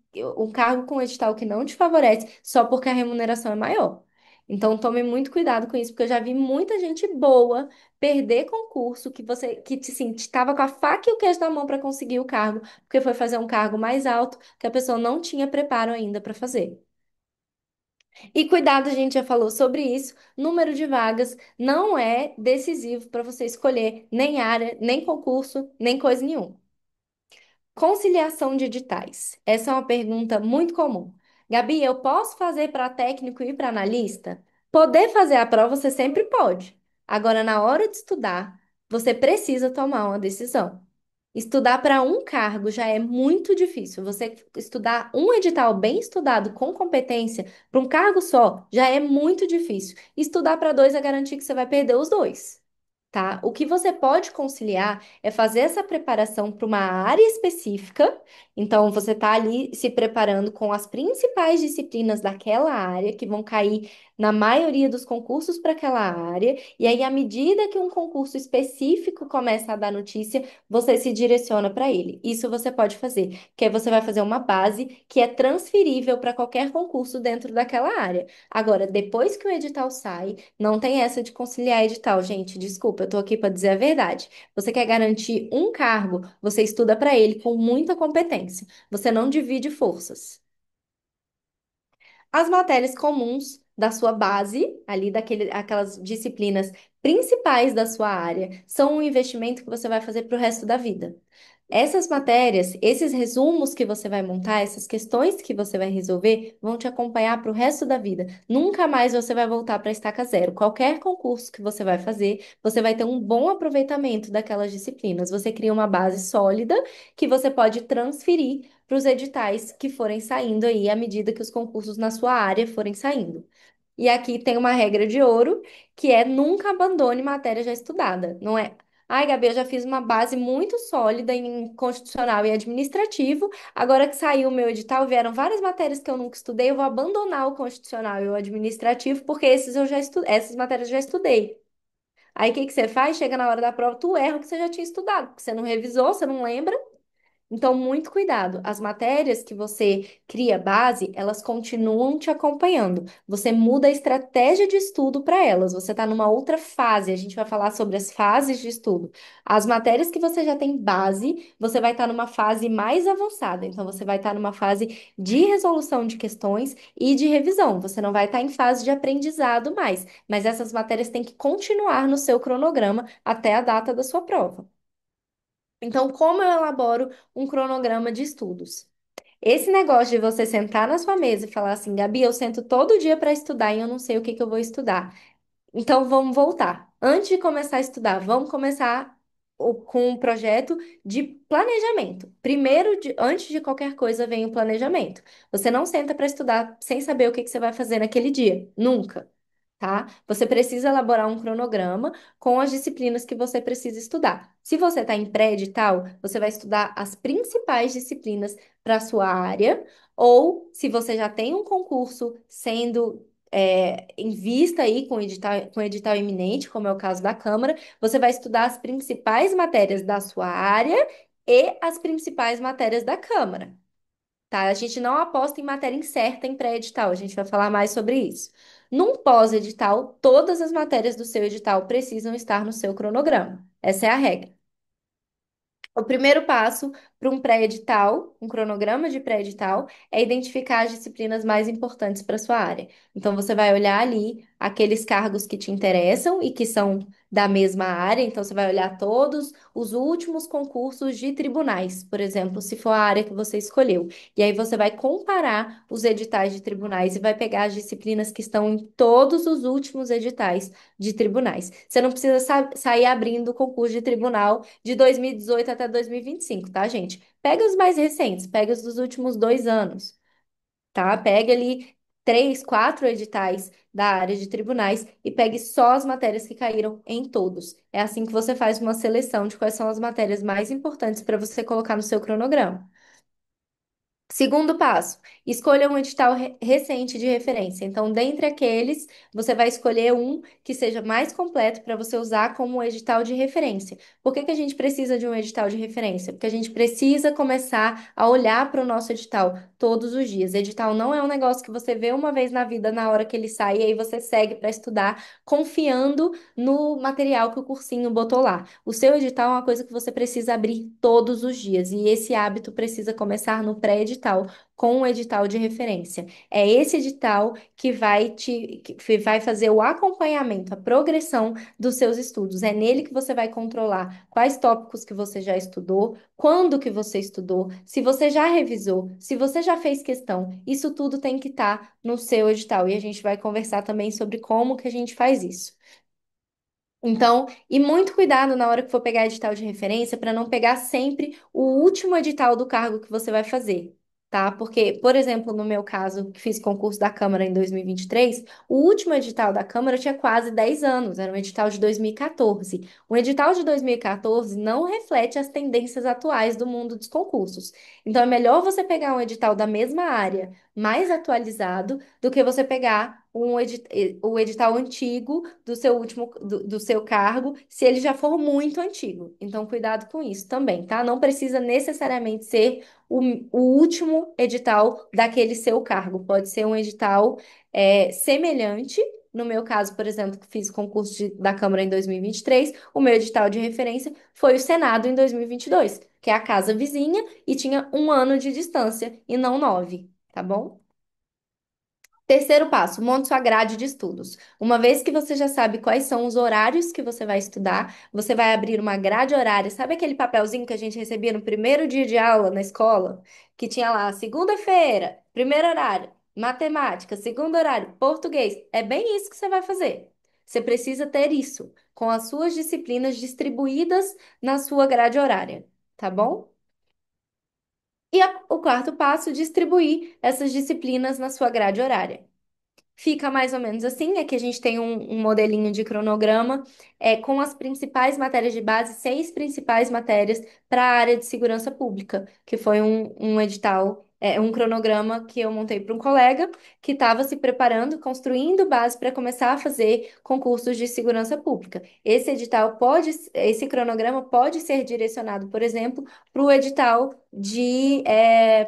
com um edital que não te favorece só porque a remuneração é maior. Então, tome muito cuidado com isso, porque eu já vi muita gente boa perder concurso que estava com a faca e o queijo na mão para conseguir o cargo, porque foi fazer um cargo mais alto que a pessoa não tinha preparo ainda para fazer. E cuidado, a gente já falou sobre isso. Número de vagas não é decisivo para você escolher nem área, nem concurso, nem coisa nenhuma. Conciliação de editais. Essa é uma pergunta muito comum. Gabi, eu posso fazer para técnico e para analista? Poder fazer a prova você sempre pode. Agora, na hora de estudar, você precisa tomar uma decisão. Estudar para um cargo já é muito difícil. Você estudar um edital bem estudado, com competência, para um cargo só, já é muito difícil. Estudar para dois é garantir que você vai perder os dois. Tá? O que você pode conciliar é fazer essa preparação para uma área específica. Então, você está ali se preparando com as principais disciplinas daquela área, que vão cair na maioria dos concursos para aquela área. E aí, à medida que um concurso específico começa a dar notícia, você se direciona para ele. Isso você pode fazer, que aí você vai fazer uma base que é transferível para qualquer concurso dentro daquela área. Agora, depois que o edital sai, não tem essa de conciliar edital, gente. Desculpa, eu tô aqui para dizer a verdade. Você quer garantir um cargo, você estuda para ele com muita competência. Você não divide forças. As matérias comuns da sua base, ali aquelas disciplinas principais da sua área, são um investimento que você vai fazer para o resto da vida. Essas matérias, esses resumos que você vai montar, essas questões que você vai resolver, vão te acompanhar para o resto da vida. Nunca mais você vai voltar para a estaca zero. Qualquer concurso que você vai fazer, você vai ter um bom aproveitamento daquelas disciplinas. Você cria uma base sólida que você pode transferir para os editais que forem saindo aí à medida que os concursos na sua área forem saindo. E aqui tem uma regra de ouro, que é nunca abandone matéria já estudada. Não é, ai, Gabi, eu já fiz uma base muito sólida em constitucional e administrativo, agora que saiu o meu edital, vieram várias matérias que eu nunca estudei, eu vou abandonar o constitucional e o administrativo, porque essas matérias eu já estudei. Aí o que que você faz? Chega na hora da prova, tu erra o que você já tinha estudado, porque você não revisou, você não lembra. Então, muito cuidado. As matérias que você cria base, elas continuam te acompanhando. Você muda a estratégia de estudo para elas. Você está numa outra fase. A gente vai falar sobre as fases de estudo. As matérias que você já tem base, você vai estar numa fase mais avançada. Então, você vai estar numa fase de resolução de questões e de revisão. Você não vai estar em fase de aprendizado mais. Mas essas matérias têm que continuar no seu cronograma até a data da sua prova. Então, como eu elaboro um cronograma de estudos? Esse negócio de você sentar na sua mesa e falar assim, Gabi, eu sento todo dia para estudar e eu não sei o que que eu vou estudar. Então, vamos voltar. Antes de começar a estudar, vamos começar com um projeto de planejamento. Primeiro, antes de qualquer coisa, vem o planejamento. Você não senta para estudar sem saber o que que você vai fazer naquele dia. Nunca. Tá? Você precisa elaborar um cronograma com as disciplinas que você precisa estudar. Se você está em pré-edital, você vai estudar as principais disciplinas para a sua área, ou se você já tem um concurso sendo em vista aí com edital iminente, como é o caso da Câmara, você vai estudar as principais matérias da sua área e as principais matérias da Câmara. Tá? A gente não aposta em matéria incerta em pré-edital, a gente vai falar mais sobre isso. Num pós-edital, todas as matérias do seu edital precisam estar no seu cronograma. Essa é a regra. O primeiro passo para um pré-edital, um cronograma de pré-edital, é identificar as disciplinas mais importantes para sua área. Então, você vai olhar ali aqueles cargos que te interessam e que são da mesma área. Então, você vai olhar todos os últimos concursos de tribunais, por exemplo, se for a área que você escolheu. E aí você vai comparar os editais de tribunais e vai pegar as disciplinas que estão em todos os últimos editais de tribunais. Você não precisa sair abrindo o concurso de tribunal de 2018 até 2025, tá, gente? Pega os mais recentes, pega os dos últimos 2 anos, tá? Pega ali 3, 4 editais da área de tribunais e pegue só as matérias que caíram em todos. É assim que você faz uma seleção de quais são as matérias mais importantes para você colocar no seu cronograma. Segundo passo, escolha um edital recente de referência. Então, dentre aqueles, você vai escolher um que seja mais completo para você usar como um edital de referência. Por que que a gente precisa de um edital de referência? Porque a gente precisa começar a olhar para o nosso edital todos os dias. Edital não é um negócio que você vê uma vez na vida, na hora que ele sai, e aí você segue para estudar, confiando no material que o cursinho botou lá. O seu edital é uma coisa que você precisa abrir todos os dias, e esse hábito precisa começar no pré-edital, com um edital de referência. É esse edital que vai fazer o acompanhamento, a progressão dos seus estudos. É nele que você vai controlar quais tópicos que você já estudou, quando que você estudou, se você já revisou, se você já fez questão. Isso tudo tem que estar no seu edital, e a gente vai conversar também sobre como que a gente faz isso. Então, e muito cuidado na hora que for pegar edital de referência para não pegar sempre o último edital do cargo que você vai fazer, tá? Porque, por exemplo, no meu caso, que fiz concurso da Câmara em 2023, o último edital da Câmara tinha quase 10 anos, era um edital de 2014. O edital de 2014 não reflete as tendências atuais do mundo dos concursos. Então, é melhor você pegar um edital da mesma área, mais atualizado, do que você pegar o edital antigo do seu do seu cargo, se ele já for muito antigo. Então, cuidado com isso também, tá? Não precisa necessariamente ser o último edital daquele seu cargo. Pode ser um edital semelhante. No meu caso, por exemplo, que fiz o concurso da Câmara em 2023, o meu edital de referência foi o Senado em 2022, que é a casa vizinha e tinha 1 ano de distância e não 9, tá bom? Terceiro passo, monte sua grade de estudos. Uma vez que você já sabe quais são os horários que você vai estudar, você vai abrir uma grade horária. Sabe aquele papelzinho que a gente recebia no primeiro dia de aula na escola? Que tinha lá, segunda-feira, primeiro horário, matemática, segundo horário, português. É bem isso que você vai fazer. Você precisa ter isso, com as suas disciplinas distribuídas na sua grade horária, tá bom? E o quarto passo, distribuir essas disciplinas na sua grade horária. Fica mais ou menos assim, é que a gente tem um modelinho de cronograma com as principais matérias de base, 6 principais matérias para a área de segurança pública, que foi um edital, um cronograma que eu montei para um colega que estava se preparando, construindo base para começar a fazer concursos de segurança pública. Esse cronograma pode ser direcionado, por exemplo, para o edital de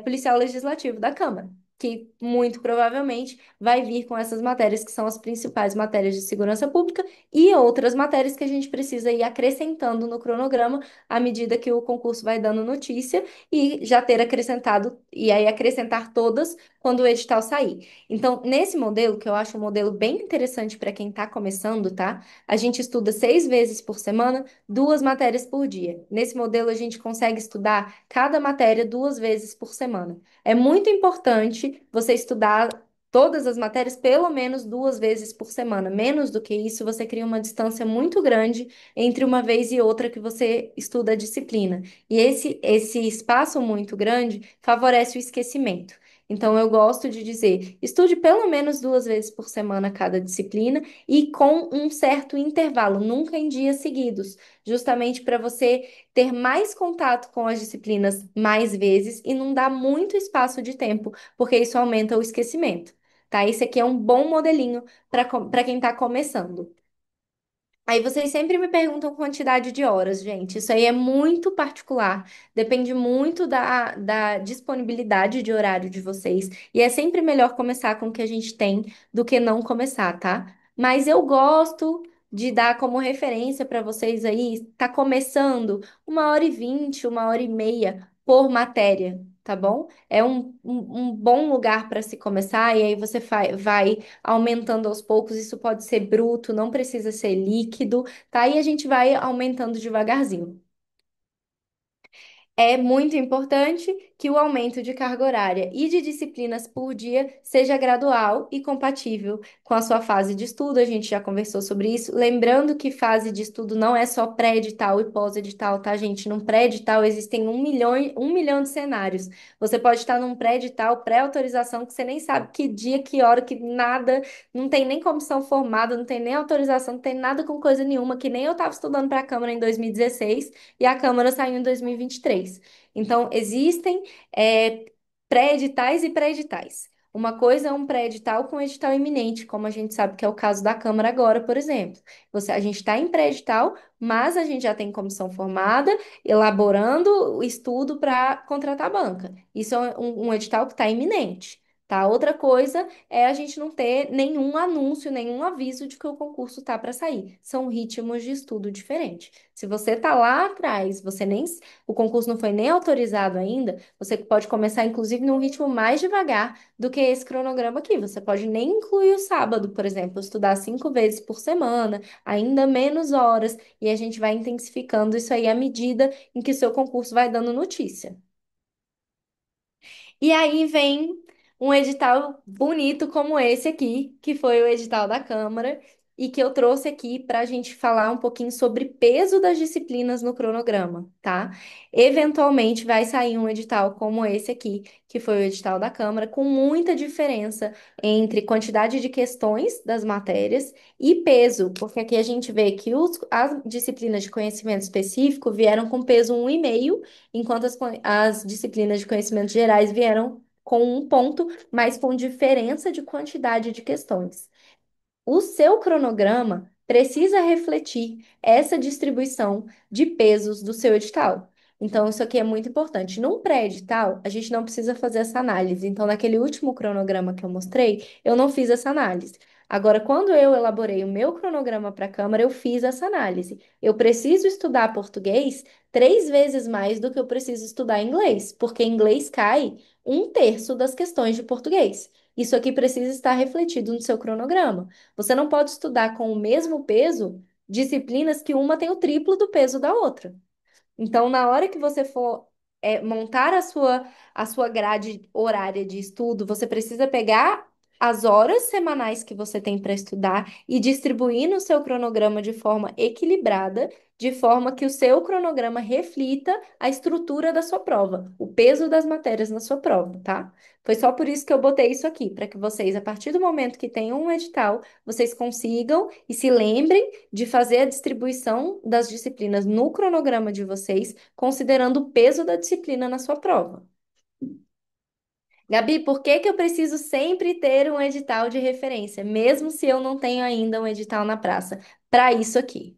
policial legislativo da Câmara, que muito provavelmente vai vir com essas matérias que são as principais matérias de segurança pública e outras matérias que a gente precisa ir acrescentando no cronograma à medida que o concurso vai dando notícia e já ter acrescentado e aí acrescentar todas quando o edital sair. Então, nesse modelo, que eu acho um modelo bem interessante para quem está começando, tá? A gente estuda 6 vezes por semana, 2 matérias por dia. Nesse modelo, a gente consegue estudar cada matéria 2 vezes por semana. É muito importante você estudar todas as matérias pelo menos 2 vezes por semana. Menos do que isso, você cria uma distância muito grande entre uma vez e outra que você estuda a disciplina. E esse espaço muito grande favorece o esquecimento. Então, eu gosto de dizer, estude pelo menos 2 vezes por semana cada disciplina e com um certo intervalo, nunca em dias seguidos, justamente para você ter mais contato com as disciplinas mais vezes e não dar muito espaço de tempo, porque isso aumenta o esquecimento, tá? Esse aqui é um bom modelinho para quem está começando. Aí vocês sempre me perguntam quantidade de horas, gente. Isso aí é muito particular, depende muito da disponibilidade de horário de vocês. E é sempre melhor começar com o que a gente tem do que não começar, tá? Mas eu gosto de dar como referência para vocês aí, tá começando 1h20, 1h30. por matéria, tá bom? É um bom lugar para se começar, e aí você vai aumentando aos poucos. Isso pode ser bruto, não precisa ser líquido, tá? E a gente vai aumentando devagarzinho. É muito importante que o aumento de carga horária e de disciplinas por dia seja gradual e compatível com a sua fase de estudo. A gente já conversou sobre isso. Lembrando que fase de estudo não é só pré-edital e pós-edital, tá, gente? Num pré-edital existem 1 milhão de cenários. Você pode estar num pré-edital, pré-autorização, que você nem sabe que dia, que hora, que nada, não tem nem comissão formada, não tem nem autorização, não tem nada com coisa nenhuma, que nem eu estava estudando para a Câmara em 2016 e a Câmara saiu em 2023. Então, existem pré-editais e pré-editais. Uma coisa é um pré-edital com edital iminente, como a gente sabe que é o caso da Câmara agora, por exemplo. A gente está em pré-edital, mas a gente já tem comissão formada, elaborando o estudo para contratar a banca. Isso é um edital que está iminente. Tá? Outra coisa é a gente não ter nenhum anúncio, nenhum aviso de que o concurso tá para sair. São ritmos de estudo diferentes. Se você tá lá atrás, você nem o concurso não foi nem autorizado ainda, você pode começar inclusive num ritmo mais devagar do que esse cronograma aqui. Você pode nem incluir o sábado, por exemplo, estudar 5 vezes por semana, ainda menos horas, e a gente vai intensificando isso aí à medida em que o seu concurso vai dando notícia. E aí vem um edital bonito como esse aqui, que foi o edital da Câmara, e que eu trouxe aqui para a gente falar um pouquinho sobre peso das disciplinas no cronograma, tá? Eventualmente vai sair um edital como esse aqui, que foi o edital da Câmara, com muita diferença entre quantidade de questões das matérias e peso, porque aqui a gente vê que as disciplinas de conhecimento específico vieram com peso 1,5, enquanto as disciplinas de conhecimentos gerais vieram com 1 ponto, mas com diferença de quantidade de questões. O seu cronograma precisa refletir essa distribuição de pesos do seu edital. Então, isso aqui é muito importante. Num pré-edital, a gente não precisa fazer essa análise. Então, naquele último cronograma que eu mostrei, eu não fiz essa análise. Agora, quando eu elaborei o meu cronograma para a Câmara, eu fiz essa análise. Eu preciso estudar português 3 vezes mais do que eu preciso estudar inglês, porque inglês cai 1/3 das questões de português. Isso aqui precisa estar refletido no seu cronograma. Você não pode estudar com o mesmo peso disciplinas que uma tem o triplo do peso da outra. Então, na hora que você for montar a sua grade horária de estudo, você precisa pegar as horas semanais que você tem para estudar e distribuir no seu cronograma de forma equilibrada, de forma que o seu cronograma reflita a estrutura da sua prova, o peso das matérias na sua prova, tá? Foi só por isso que eu botei isso aqui, para que vocês, a partir do momento que tenham um edital, vocês consigam e se lembrem de fazer a distribuição das disciplinas no cronograma de vocês, considerando o peso da disciplina na sua prova. Gabi, por que que eu preciso sempre ter um edital de referência, mesmo se eu não tenho ainda um edital na praça? Para isso aqui.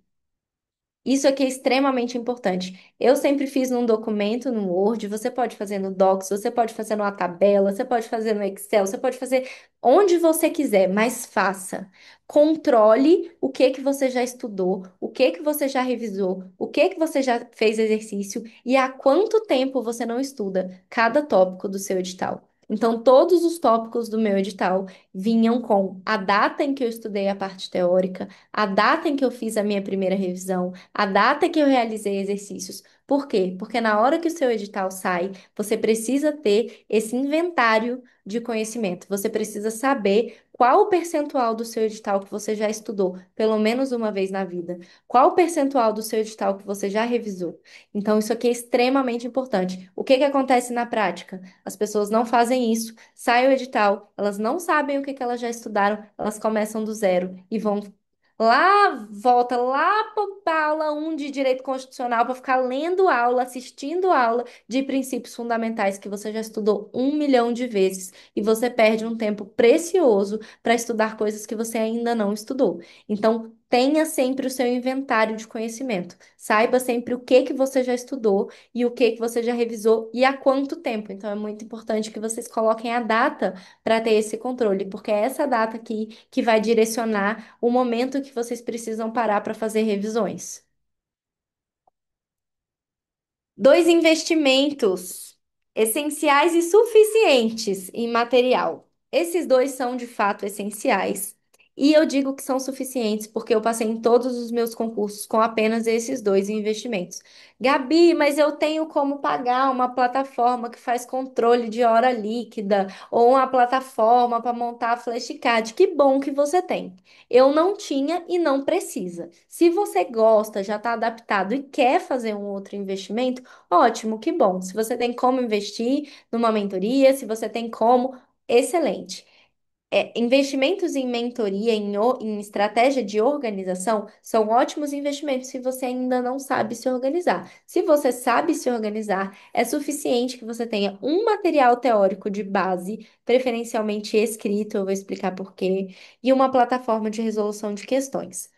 Isso aqui é extremamente importante. Eu sempre fiz num documento, no Word, você pode fazer no Docs, você pode fazer numa tabela, você pode fazer no Excel, você pode fazer onde você quiser, mas faça. Controle o que que você já estudou, o que que você já revisou, o que que você já fez exercício e há quanto tempo você não estuda cada tópico do seu edital. Então, todos os tópicos do meu edital vinham com a data em que eu estudei a parte teórica, a data em que eu fiz a minha primeira revisão, a data que eu realizei exercícios. Por quê? Porque na hora que o seu edital sai, você precisa ter esse inventário de conhecimento. Você precisa saber qual o percentual do seu edital que você já estudou, pelo menos uma vez na vida. Qual o percentual do seu edital que você já revisou. Então, isso aqui é extremamente importante. O que que acontece na prática? As pessoas não fazem isso, sai o edital, elas não sabem o que que elas já estudaram, elas começam do zero e vão lá, volta lá para aula 1 de Direito Constitucional para ficar lendo aula, assistindo aula de princípios fundamentais que você já estudou 1 milhão de vezes e você perde um tempo precioso para estudar coisas que você ainda não estudou. Então, tenha sempre o seu inventário de conhecimento. Saiba sempre o que que você já estudou e o que que você já revisou e há quanto tempo. Então, é muito importante que vocês coloquem a data para ter esse controle, porque é essa data aqui que vai direcionar o momento que vocês precisam parar para fazer revisões. Dois investimentos essenciais e suficientes em material. Esses dois são de fato essenciais. E eu digo que são suficientes porque eu passei em todos os meus concursos com apenas esses dois investimentos. Gabi, mas eu tenho como pagar uma plataforma que faz controle de hora líquida ou uma plataforma para montar a flashcard. Que bom que você tem. Eu não tinha e não precisa. Se você gosta, já está adaptado e quer fazer um outro investimento, ótimo, que bom. Se você tem como investir numa mentoria, se você tem como, excelente. Investimentos em mentoria, em estratégia de organização, são ótimos investimentos se você ainda não sabe se organizar. Se você sabe se organizar, é suficiente que você tenha um material teórico de base, preferencialmente escrito, eu vou explicar por quê, e uma plataforma de resolução de questões.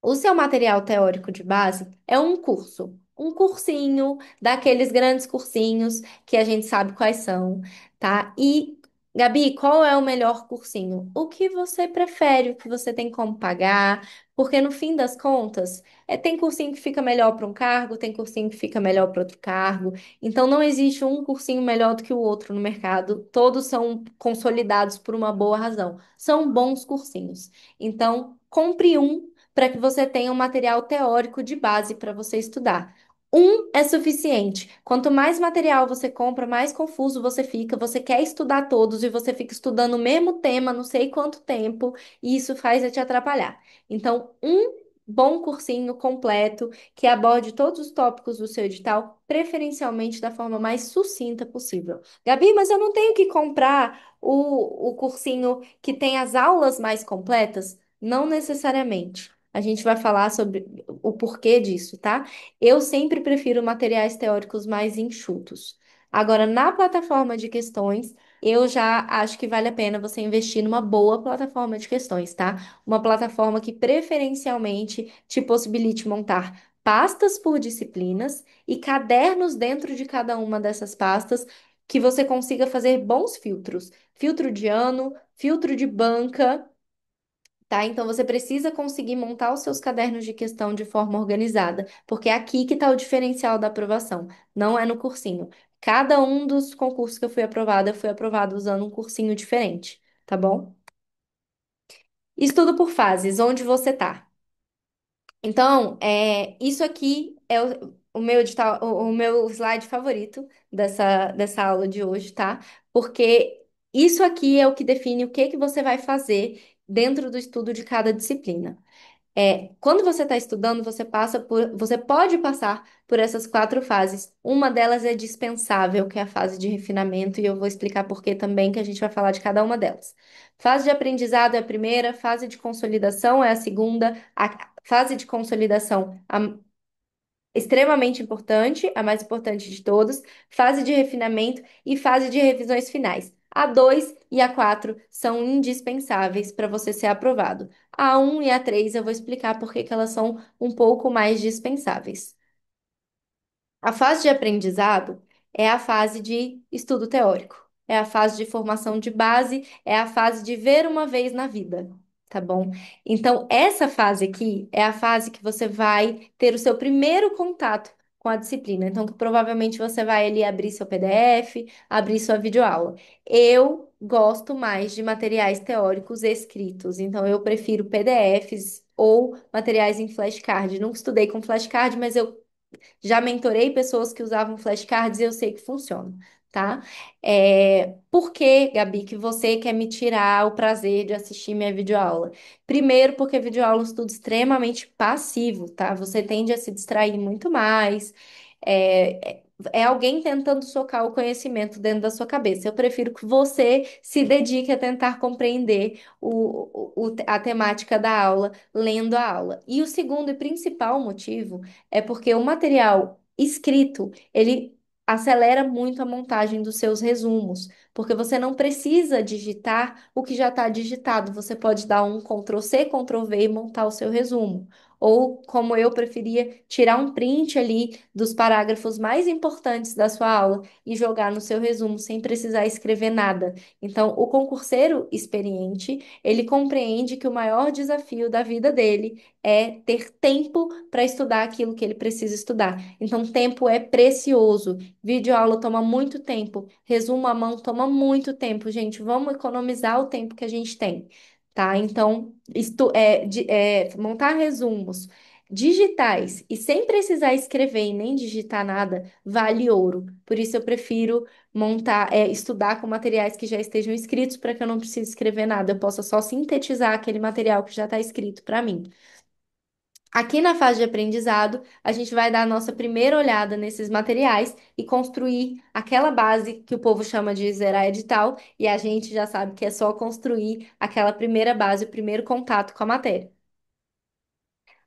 O seu material teórico de base é um curso, um cursinho, daqueles grandes cursinhos que a gente sabe quais são, tá? E, Gabi, qual é o melhor cursinho? O que você prefere, o que você tem como pagar, porque no fim das contas, tem cursinho que fica melhor para um cargo, tem cursinho que fica melhor para outro cargo, então não existe um cursinho melhor do que o outro no mercado, todos são consolidados por uma boa razão, são bons cursinhos. Então, compre um para que você tenha um material teórico de base para você estudar. Um é suficiente. Quanto mais material você compra, mais confuso você fica. Você quer estudar todos e você fica estudando o mesmo tema, não sei quanto tempo, e isso faz te atrapalhar. Então, um bom cursinho completo que aborde todos os tópicos do seu edital, preferencialmente da forma mais sucinta possível. Gabi, mas eu não tenho que comprar o cursinho que tem as aulas mais completas? Não necessariamente. A gente vai falar sobre o porquê disso, tá? Eu sempre prefiro materiais teóricos mais enxutos. Agora, na plataforma de questões, eu já acho que vale a pena você investir numa boa plataforma de questões, tá? Uma plataforma que preferencialmente te possibilite montar pastas por disciplinas e cadernos dentro de cada uma dessas pastas que você consiga fazer bons filtros. Filtro de ano, filtro de banca. Tá? Então você precisa conseguir montar os seus cadernos de questão de forma organizada, porque é aqui que está o diferencial da aprovação, não é no cursinho. Cada um dos concursos que eu fui aprovada usando um cursinho diferente, tá bom? Estudo por fases, onde você tá. Então, isso aqui é o meu edital, o meu slide favorito dessa aula de hoje, tá? Porque isso aqui é o que define o que que você vai fazer dentro do estudo de cada disciplina. Quando você está estudando, você pode passar por essas quatro fases. Uma delas é dispensável, que é a fase de refinamento, e eu vou explicar por que também, que a gente vai falar de cada uma delas. Fase de aprendizado é a primeira, fase de consolidação é a segunda, a fase de consolidação extremamente importante, a mais importante de todas, fase de refinamento e fase de revisões finais. A 2 e a 4 são indispensáveis para você ser aprovado. A um e a 3 eu vou explicar por que que elas são um pouco mais dispensáveis. A fase de aprendizado é a fase de estudo teórico, é a fase de formação de base, é a fase de ver uma vez na vida, tá bom? Então, essa fase aqui é a fase que você vai ter o seu primeiro contato com a disciplina. Então, que provavelmente você vai ali abrir seu PDF, abrir sua videoaula. Eu gosto mais de materiais teóricos escritos, então eu prefiro PDFs ou materiais em flashcard. Nunca estudei com flashcard, mas eu já mentorei pessoas que usavam flashcards e eu sei que funciona, tá? Por que, Gabi, que você quer me tirar o prazer de assistir minha videoaula? Primeiro, porque videoaula é um estudo extremamente passivo, tá? Você tende a se distrair muito mais. É alguém tentando socar o conhecimento dentro da sua cabeça. Eu prefiro que você se dedique a tentar compreender a temática da aula, lendo a aula. E o segundo e principal motivo é porque o material escrito, ele acelera muito a montagem dos seus resumos, porque você não precisa digitar o que já está digitado, você pode dar um Ctrl+C, Ctrl+V e montar o seu resumo. ou como eu preferia, tirar um print ali dos parágrafos mais importantes da sua aula e jogar no seu resumo sem precisar escrever nada. Então, o concurseiro experiente, ele compreende que o maior desafio da vida dele é ter tempo para estudar aquilo que ele precisa estudar. Então, tempo é precioso. Videoaula toma muito tempo, resumo à mão toma muito tempo, gente. Vamos economizar o tempo que a gente tem, tá? Então, montar resumos digitais e sem precisar escrever e nem digitar nada, vale ouro. Por isso eu prefiro estudar com materiais que já estejam escritos para que eu não precise escrever nada, eu possa só sintetizar aquele material que já está escrito para mim. Aqui na fase de aprendizado, a gente vai dar a nossa primeira olhada nesses materiais e construir aquela base que o povo chama de zerar edital, e a gente já sabe que é só construir aquela primeira base, o primeiro contato com a matéria.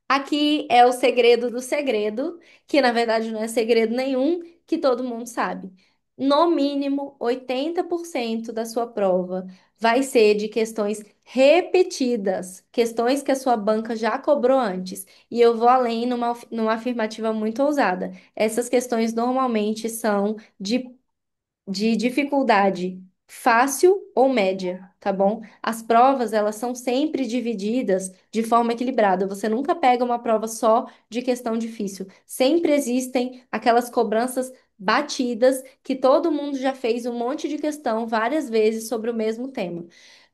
Aqui é o segredo do segredo, que na verdade não é segredo nenhum, que todo mundo sabe. No mínimo, 80% da sua prova vai ser de questões repetidas, questões que a sua banca já cobrou antes. E eu vou além numa afirmativa muito ousada. Essas questões normalmente são de dificuldade fácil ou média, tá bom? As provas, elas são sempre divididas de forma equilibrada. Você nunca pega uma prova só de questão difícil. Sempre existem aquelas cobranças batidas que todo mundo já fez um monte de questão várias vezes sobre o mesmo tema.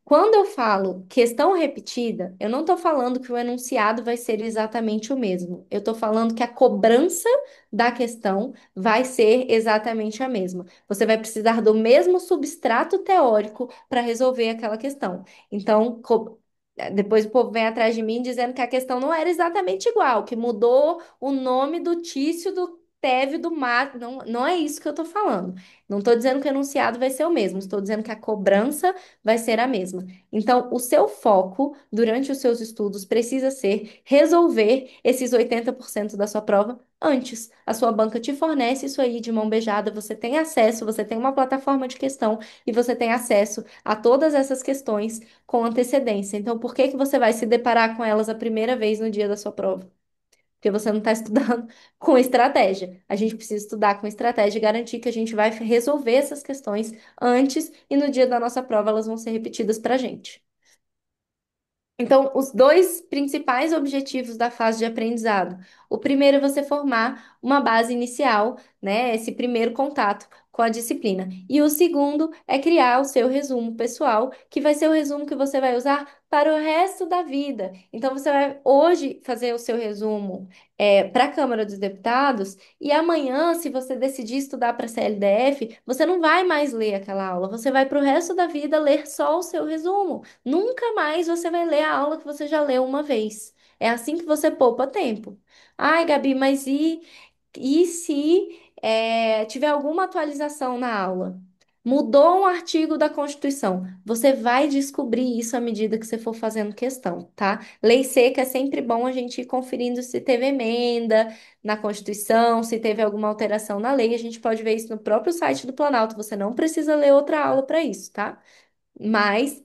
Quando eu falo questão repetida, eu não estou falando que o enunciado vai ser exatamente o mesmo. Eu estou falando que a cobrança da questão vai ser exatamente a mesma. Você vai precisar do mesmo substrato teórico para resolver aquela questão. Então, depois o povo vem atrás de mim dizendo que a questão não era exatamente igual, que mudou o nome do Tício, do Teve, do Mato. Não, não é isso que eu estou falando. Não estou dizendo que o enunciado vai ser o mesmo, estou dizendo que a cobrança vai ser a mesma. Então, o seu foco durante os seus estudos precisa ser resolver esses 80% da sua prova antes. A sua banca te fornece isso aí de mão beijada, você tem acesso, você tem uma plataforma de questão e você tem acesso a todas essas questões com antecedência. Então, por que que você vai se deparar com elas a primeira vez no dia da sua prova? Porque você não está estudando com estratégia. A gente precisa estudar com estratégia e garantir que a gente vai resolver essas questões antes e no dia da nossa prova elas vão ser repetidas para a gente. Então, os dois principais objetivos da fase de aprendizado. O primeiro é você formar uma base inicial, né? Esse primeiro contato com a disciplina. E o segundo é criar o seu resumo pessoal, que vai ser o resumo que você vai usar para o resto da vida. Então, você vai hoje fazer o seu resumo para a Câmara dos Deputados, e amanhã, se você decidir estudar para a CLDF, você não vai mais ler aquela aula, você vai para o resto da vida ler só o seu resumo. Nunca mais você vai ler a aula que você já leu uma vez. É assim que você poupa tempo. Ai, Gabi, mas e se tiver alguma atualização na aula? Mudou um artigo da Constituição. Você vai descobrir isso à medida que você for fazendo questão, tá? Lei seca é sempre bom a gente ir conferindo se teve emenda na Constituição, se teve alguma alteração na lei. A gente pode ver isso no próprio site do Planalto. Você não precisa ler outra aula para isso, tá? Mas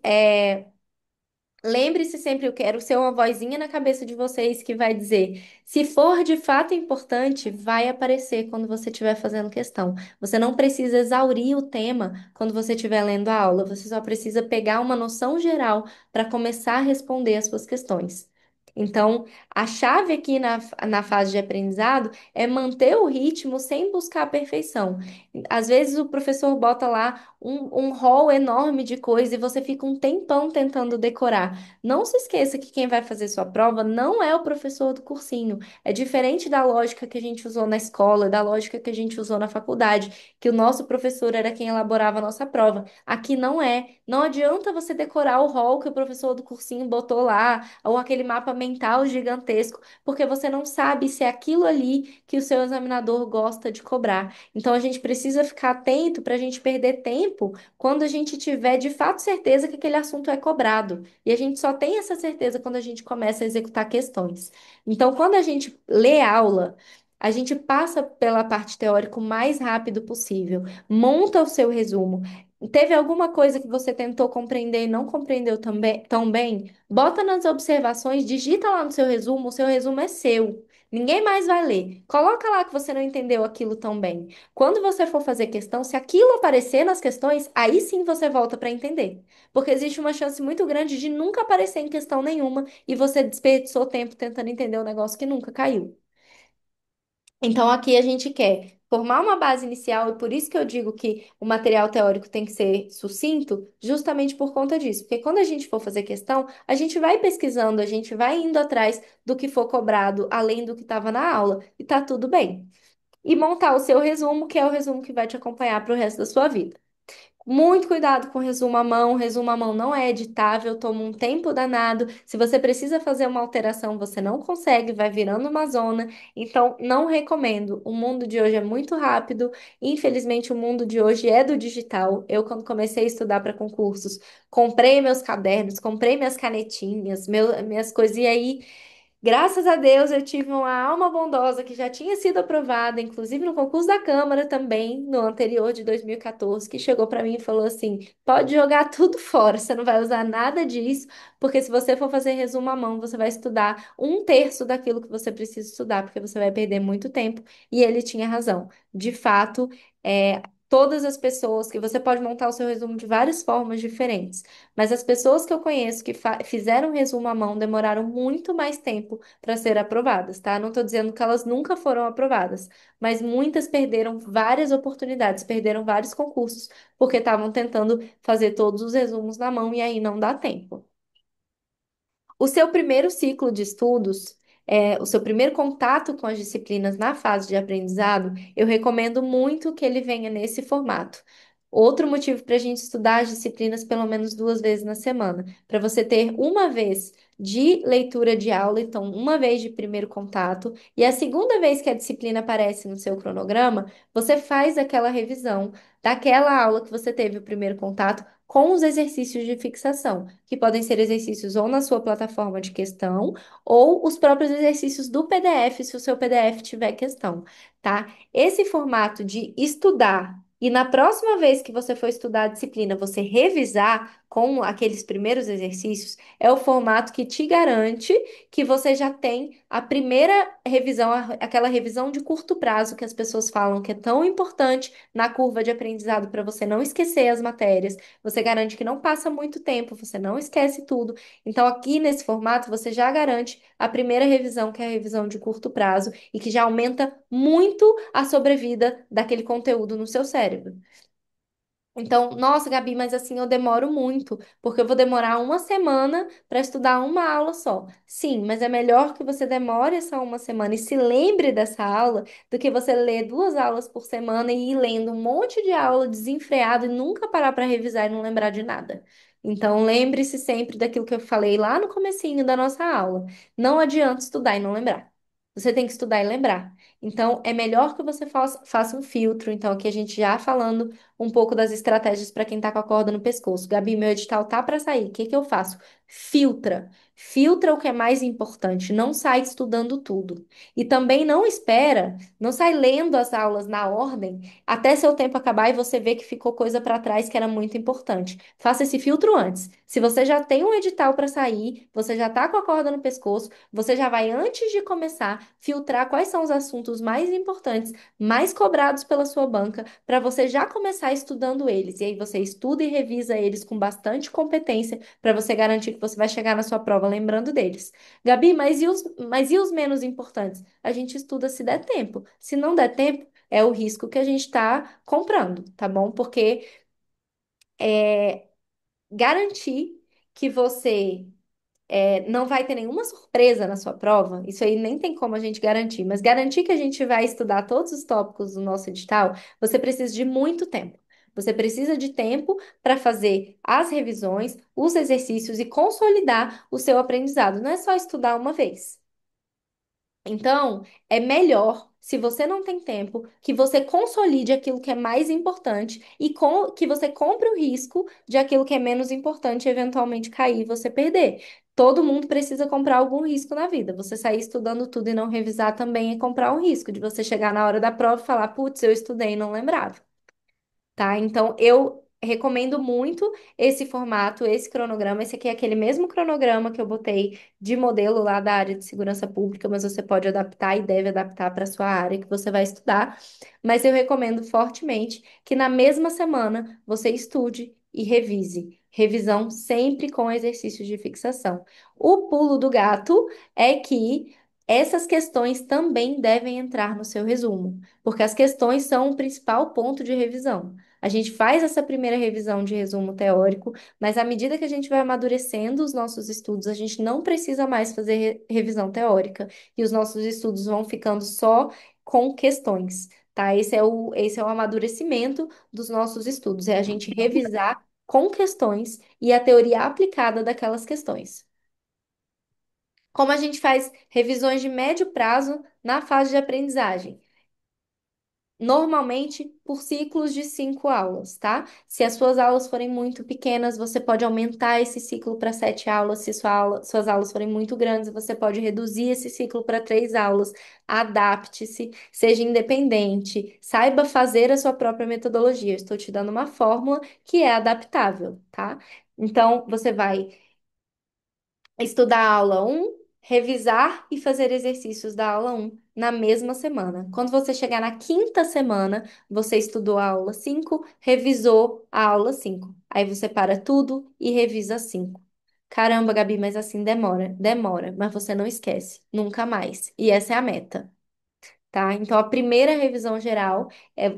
lembre-se sempre, eu quero ser uma vozinha na cabeça de vocês que vai dizer: se for de fato importante, vai aparecer quando você estiver fazendo questão. Você não precisa exaurir o tema quando você estiver lendo a aula, você só precisa pegar uma noção geral para começar a responder as suas questões. Então, a chave aqui na fase de aprendizado é manter o ritmo sem buscar a perfeição. Às vezes o professor bota lá um rol enorme de coisa e você fica um tempão tentando decorar. Não se esqueça que quem vai fazer sua prova não é o professor do cursinho. É diferente da lógica que a gente usou na escola, da lógica que a gente usou na faculdade, que o nosso professor era quem elaborava a nossa prova. Aqui não é. Não adianta você decorar o rol que o professor do cursinho botou lá, ou aquele mapa mental gigantesco, porque você não sabe se é aquilo ali que o seu examinador gosta de cobrar. Então a gente precisa ficar atento para a gente perder tempo quando a gente tiver de fato certeza que aquele assunto é cobrado. E a gente só tem essa certeza quando a gente começa a executar questões. Então, quando a gente lê aula, a gente passa pela parte teórica o mais rápido possível, monta o seu resumo. Teve alguma coisa que você tentou compreender e não compreendeu também, tão bem? Bota nas observações, digita lá no seu resumo, o seu resumo é seu. Ninguém mais vai ler. Coloca lá que você não entendeu aquilo tão bem. Quando você for fazer questão, se aquilo aparecer nas questões, aí sim você volta para entender. Porque existe uma chance muito grande de nunca aparecer em questão nenhuma e você desperdiçou tempo tentando entender um negócio que nunca caiu. Então, aqui a gente quer formar uma base inicial, e por isso que eu digo que o material teórico tem que ser sucinto, justamente por conta disso. Porque quando a gente for fazer questão, a gente vai pesquisando, a gente vai indo atrás do que for cobrado, além do que estava na aula, e tá tudo bem. E montar o seu resumo, que é o resumo que vai te acompanhar para o resto da sua vida. Muito cuidado com resumo à mão não é editável, toma um tempo danado. Se você precisa fazer uma alteração, você não consegue, vai virando uma zona. Então, não recomendo. O mundo de hoje é muito rápido. Infelizmente, o mundo de hoje é do digital. Eu, quando comecei a estudar para concursos, comprei meus cadernos, comprei minhas canetinhas, minhas coisas, e aí. Graças a Deus eu tive uma alma bondosa que já tinha sido aprovada, inclusive no concurso da Câmara também, no anterior de 2014, que chegou para mim e falou assim: pode jogar tudo fora, você não vai usar nada disso, porque se você for fazer resumo à mão, você vai estudar um terço daquilo que você precisa estudar, porque você vai perder muito tempo. E ele tinha razão. De fato, todas as pessoas que você pode montar o seu resumo de várias formas diferentes. Mas as pessoas que eu conheço que fizeram resumo à mão demoraram muito mais tempo para ser aprovadas, tá? Não estou dizendo que elas nunca foram aprovadas, mas muitas perderam várias oportunidades, perderam vários concursos, porque estavam tentando fazer todos os resumos na mão e aí não dá tempo. O seu primeiro ciclo de estudos, o seu primeiro contato com as disciplinas na fase de aprendizado, eu recomendo muito que ele venha nesse formato. Outro motivo para a gente estudar as disciplinas pelo menos 2 vezes na semana, para você ter uma vez de leitura de aula, então uma vez de primeiro contato, e a segunda vez que a disciplina aparece no seu cronograma, você faz aquela revisão daquela aula que você teve o primeiro contato com os exercícios de fixação, que podem ser exercícios ou na sua plataforma de questão, ou os próprios exercícios do PDF, se o seu PDF tiver questão, tá? Esse formato de estudar e na próxima vez que você for estudar a disciplina, você revisar com aqueles primeiros exercícios, é o formato que te garante que você já tem a primeira revisão, aquela revisão de curto prazo que as pessoas falam que é tão importante na curva de aprendizado para você não esquecer as matérias. Você garante que não passa muito tempo, você não esquece tudo. Então, aqui nesse formato, você já garante a primeira revisão, que é a revisão de curto prazo, e que já aumenta muito a sobrevida daquele conteúdo no seu cérebro. Então, nossa, Gabi, mas assim eu demoro muito, porque eu vou demorar uma semana para estudar uma aula só. Sim, mas é melhor que você demore essa uma semana e se lembre dessa aula do que você ler 2 aulas por semana e ir lendo um monte de aula desenfreado e nunca parar para revisar e não lembrar de nada. Então, lembre-se sempre daquilo que eu falei lá no comecinho da nossa aula. Não adianta estudar e não lembrar. Você tem que estudar e lembrar. Então, é melhor que você faça um filtro. Então, aqui a gente já falando um pouco das estratégias para quem tá com a corda no pescoço. Gabi, meu edital tá para sair. O que que eu faço? Filtra. Filtra o que é mais importante. Não sai estudando tudo. E também não espera, não sai lendo as aulas na ordem até seu tempo acabar e você ver que ficou coisa para trás que era muito importante. Faça esse filtro antes. Se você já tem um edital para sair, você já tá com a corda no pescoço, você já vai antes de começar filtrar quais são os assuntos mais importantes, mais cobrados pela sua banca para você já começar estudando eles. E aí você estuda e revisa eles com bastante competência para você garantir que você vai chegar na sua prova lembrando deles. Gabi, mas e os menos importantes? A gente estuda se der tempo. Se não der tempo, é o risco que a gente está comprando, tá bom? Porque garantir que você não vai ter nenhuma surpresa na sua prova, isso aí nem tem como a gente garantir, mas garantir que a gente vai estudar todos os tópicos do nosso edital, você precisa de muito tempo. Você precisa de tempo para fazer as revisões, os exercícios e consolidar o seu aprendizado. Não é só estudar uma vez. Então, é melhor, se você não tem tempo, que você consolide aquilo que é mais importante e que você compre o risco de aquilo que é menos importante eventualmente cair e você perder. Todo mundo precisa comprar algum risco na vida. Você sair estudando tudo e não revisar também é comprar um risco de você chegar na hora da prova e falar, putz, eu estudei e não lembrava. Tá? Então, recomendo muito esse formato, esse cronograma. Esse aqui é aquele mesmo cronograma que eu botei de modelo lá da área de segurança pública, mas você pode adaptar e deve adaptar para a sua área que você vai estudar. Mas eu recomendo fortemente que na mesma semana você estude e revise. Revisão sempre com exercícios de fixação. O pulo do gato é que essas questões também devem entrar no seu resumo, porque as questões são o principal ponto de revisão. A gente faz essa primeira revisão de resumo teórico, mas à medida que a gente vai amadurecendo os nossos estudos, a gente não precisa mais fazer revisão teórica e os nossos estudos vão ficando só com questões, tá? Esse é o amadurecimento dos nossos estudos, é a gente revisar com questões e a teoria aplicada daquelas questões. Como a gente faz revisões de médio prazo na fase de aprendizagem? Normalmente por ciclos de 5 aulas, tá? Se as suas aulas forem muito pequenas, você pode aumentar esse ciclo para 7 aulas. Se suas aulas forem muito grandes, você pode reduzir esse ciclo para 3 aulas. Adapte-se, seja independente, saiba fazer a sua própria metodologia. Eu estou te dando uma fórmula que é adaptável, tá? Então, você vai estudar a aula um, revisar e fazer exercícios da aula um na mesma semana. Quando você chegar na quinta semana, você estudou a aula 5, revisou a aula 5. Aí você para tudo e revisa 5. Caramba, Gabi, mas assim demora. Demora, mas você não esquece, nunca mais. E essa é a meta, tá? Então, a primeira revisão geral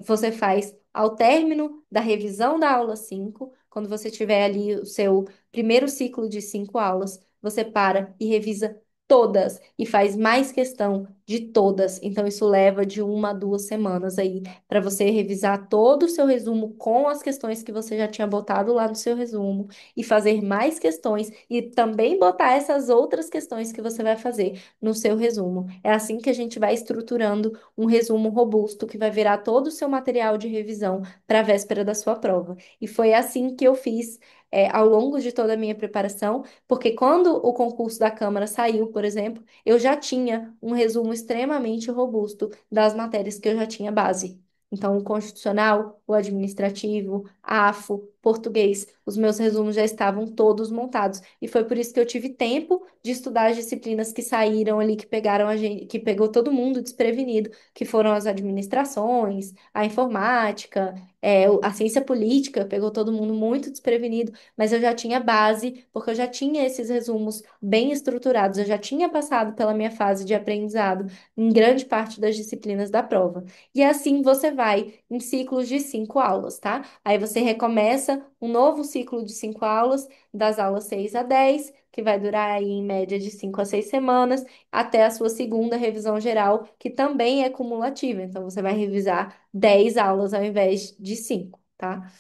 você faz ao término da revisão da aula 5, quando você tiver ali o seu primeiro ciclo de 5 aulas, você para e revisa todas e faz mais questão de todas. Então, isso leva de 1 a 2 semanas aí para você revisar todo o seu resumo com as questões que você já tinha botado lá no seu resumo e fazer mais questões e também botar essas outras questões que você vai fazer no seu resumo. É assim que a gente vai estruturando um resumo robusto que vai virar todo o seu material de revisão para a véspera da sua prova. E foi assim que eu fiz, ao longo de toda a minha preparação, porque quando o concurso da Câmara saiu, por exemplo, eu já tinha um resumo extremamente robusto das matérias que eu já tinha base. Então, o constitucional, o administrativo, AFO, português, os meus resumos já estavam todos montados. E foi por isso que eu tive tempo de estudar as disciplinas que saíram ali, que pegaram a gente, que pegou todo mundo desprevenido, que foram as administrações, a informática, a ciência política, pegou todo mundo muito desprevenido, mas eu já tinha base, porque eu já tinha esses resumos bem estruturados, eu já tinha passado pela minha fase de aprendizado em grande parte das disciplinas da prova. E assim você vai em ciclos de 5 aulas, tá? Aí você recomeça um novo ciclo de 5 aulas, das aulas 6 a 10, que vai durar aí em média de 5 a 6 semanas, até a sua segunda revisão geral, que também é cumulativa. Então, você vai revisar 10 aulas ao invés de 5, tá?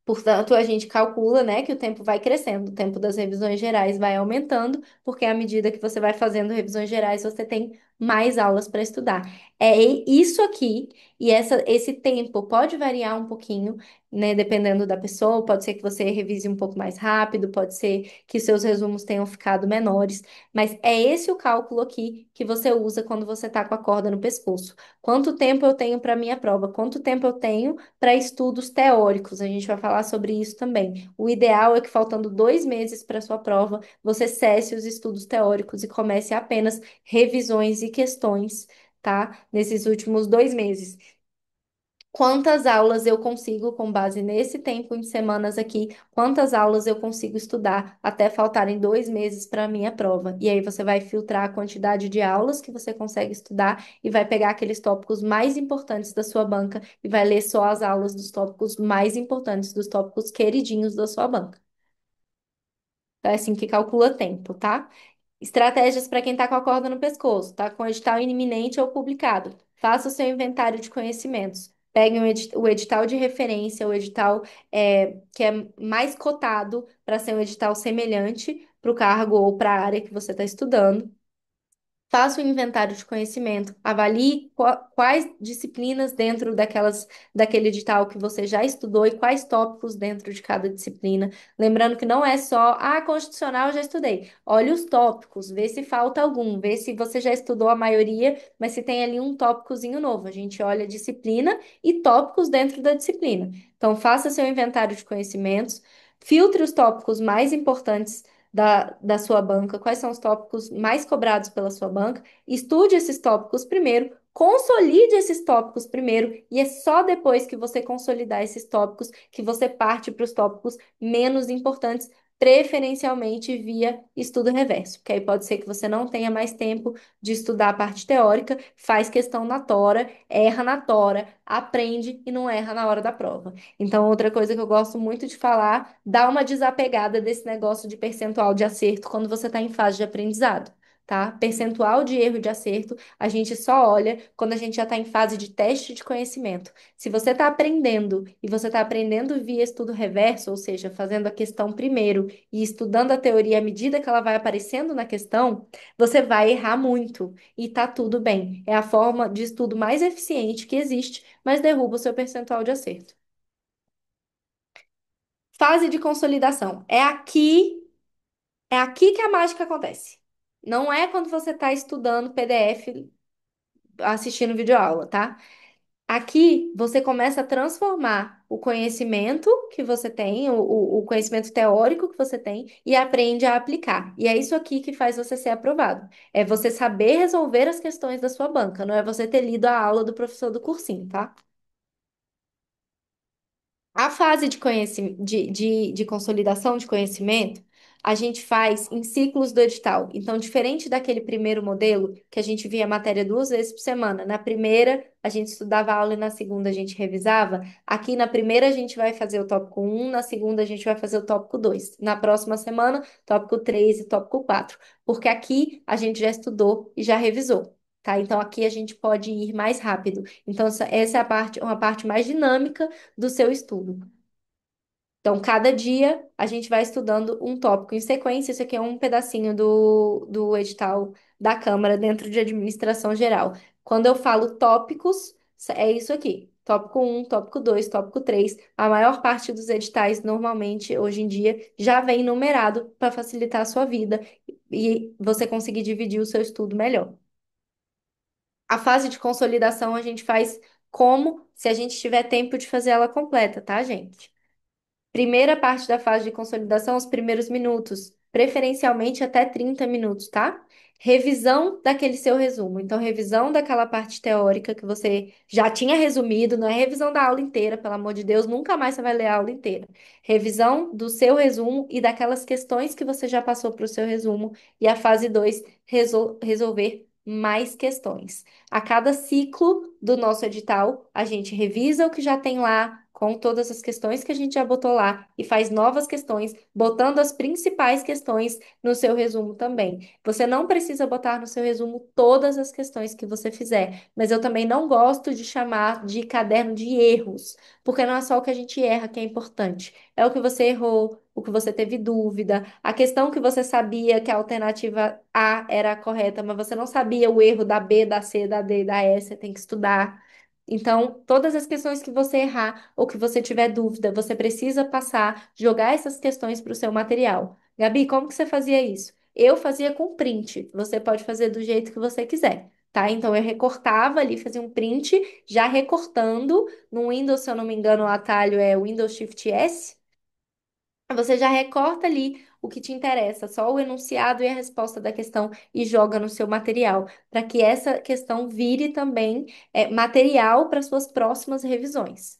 Portanto, a gente calcula, né, que o tempo vai crescendo, o tempo das revisões gerais vai aumentando, porque à medida que você vai fazendo revisões gerais, você tem mais aulas para estudar. É isso aqui, e esse tempo pode variar um pouquinho, né, dependendo da pessoa. Pode ser que você revise um pouco mais rápido, pode ser que seus resumos tenham ficado menores, mas é esse o cálculo aqui que você usa quando você está com a corda no pescoço. Quanto tempo eu tenho para minha prova? Quanto tempo eu tenho para estudos teóricos? A gente vai falar sobre isso também. O ideal é que, faltando 2 meses para sua prova, você cesse os estudos teóricos e comece apenas revisões e questões, tá? Nesses últimos 2 meses. Quantas aulas eu consigo, com base nesse tempo em semanas aqui, quantas aulas eu consigo estudar até faltarem 2 meses para a minha prova? E aí você vai filtrar a quantidade de aulas que você consegue estudar e vai pegar aqueles tópicos mais importantes da sua banca e vai ler só as aulas dos tópicos mais importantes, dos tópicos queridinhos da sua banca. É assim que calcula tempo, tá? Estratégias para quem está com a corda no pescoço, tá com o edital iminente ou publicado. Faça o seu inventário de conhecimentos. Pegue o edital de referência, o edital que é mais cotado para ser um edital semelhante para o cargo ou para a área que você está estudando. Faça o inventário de conhecimento, avalie quais disciplinas dentro daquele edital que você já estudou e quais tópicos dentro de cada disciplina. Lembrando que não é só, constitucional eu já estudei. Olhe os tópicos, vê se falta algum, vê se você já estudou a maioria, mas se tem ali um tópicozinho novo. A gente olha a disciplina e tópicos dentro da disciplina. Então, faça seu inventário de conhecimentos, filtre os tópicos mais importantes da sua banca, quais são os tópicos mais cobrados pela sua banca, estude esses tópicos primeiro, consolide esses tópicos primeiro, e é só depois que você consolidar esses tópicos que você parte para os tópicos menos importantes, preferencialmente via estudo reverso, porque aí pode ser que você não tenha mais tempo de estudar a parte teórica, faz questão na tora, erra na tora, aprende e não erra na hora da prova. Então, outra coisa que eu gosto muito de falar, dá uma desapegada desse negócio de percentual de acerto quando você está em fase de aprendizado, tá? Percentual de erro e de acerto, a gente só olha quando a gente já está em fase de teste de conhecimento. Se você está aprendendo e você está aprendendo via estudo reverso, ou seja, fazendo a questão primeiro e estudando a teoria à medida que ela vai aparecendo na questão, você vai errar muito e tá tudo bem. É a forma de estudo mais eficiente que existe, mas derruba o seu percentual de acerto. Fase de consolidação. É aqui que a mágica acontece. Não é quando você está estudando PDF, assistindo videoaula, tá? Aqui você começa a transformar o conhecimento que você tem, o conhecimento teórico que você tem, e aprende a aplicar. E é isso aqui que faz você ser aprovado. É você saber resolver as questões da sua banca, não é você ter lido a aula do professor do cursinho, tá? A fase de consolidação de conhecimento, a gente faz em ciclos do edital. Então, diferente daquele primeiro modelo, que a gente via a matéria 2 vezes por semana, na primeira a gente estudava a aula e na segunda a gente revisava. Aqui na primeira a gente vai fazer o tópico 1, na segunda a gente vai fazer o tópico 2. Na próxima semana, tópico 3 e tópico 4. Porque aqui a gente já estudou e já revisou. Tá? Então aqui a gente pode ir mais rápido. Então, essa é a parte, uma parte mais dinâmica do seu estudo. Então, cada dia a gente vai estudando um tópico em sequência. Isso aqui é um pedacinho do edital da Câmara dentro de administração geral. Quando eu falo tópicos, é isso aqui. Tópico um, tópico 2, tópico 3. A maior parte dos editais, normalmente, hoje em dia, já vem numerado para facilitar a sua vida e você conseguir dividir o seu estudo melhor. A fase de consolidação a gente faz como se a gente tiver tempo de fazer ela completa, tá, gente? Primeira parte da fase de consolidação, os primeiros minutos, preferencialmente até 30 minutos, tá? Revisão daquele seu resumo. Então, revisão daquela parte teórica que você já tinha resumido, não é revisão da aula inteira, pelo amor de Deus, nunca mais você vai ler a aula inteira. Revisão do seu resumo e daquelas questões que você já passou para o seu resumo. E a fase 2, resolver mais questões. A cada ciclo do nosso edital, a gente revisa o que já tem lá, com todas as questões que a gente já botou lá, e faz novas questões, botando as principais questões no seu resumo também. Você não precisa botar no seu resumo todas as questões que você fizer, mas eu também não gosto de chamar de caderno de erros, porque não é só o que a gente erra que é importante, é o que você errou. O que você teve dúvida, a questão que você sabia que a alternativa A era a correta, mas você não sabia o erro da B, da C, da D, da E, você tem que estudar. Então, todas as questões que você errar ou que você tiver dúvida, você precisa passar, jogar essas questões para o seu material. Gabi, como que você fazia isso? Eu fazia com print. Você pode fazer do jeito que você quiser, tá? Então, eu recortava ali, fazia um print, já recortando. No Windows, se eu não me engano, o atalho é Windows Shift S. Você já recorta ali o que te interessa, só o enunciado e a resposta da questão e joga no seu material, para que essa questão vire também material para suas próximas revisões.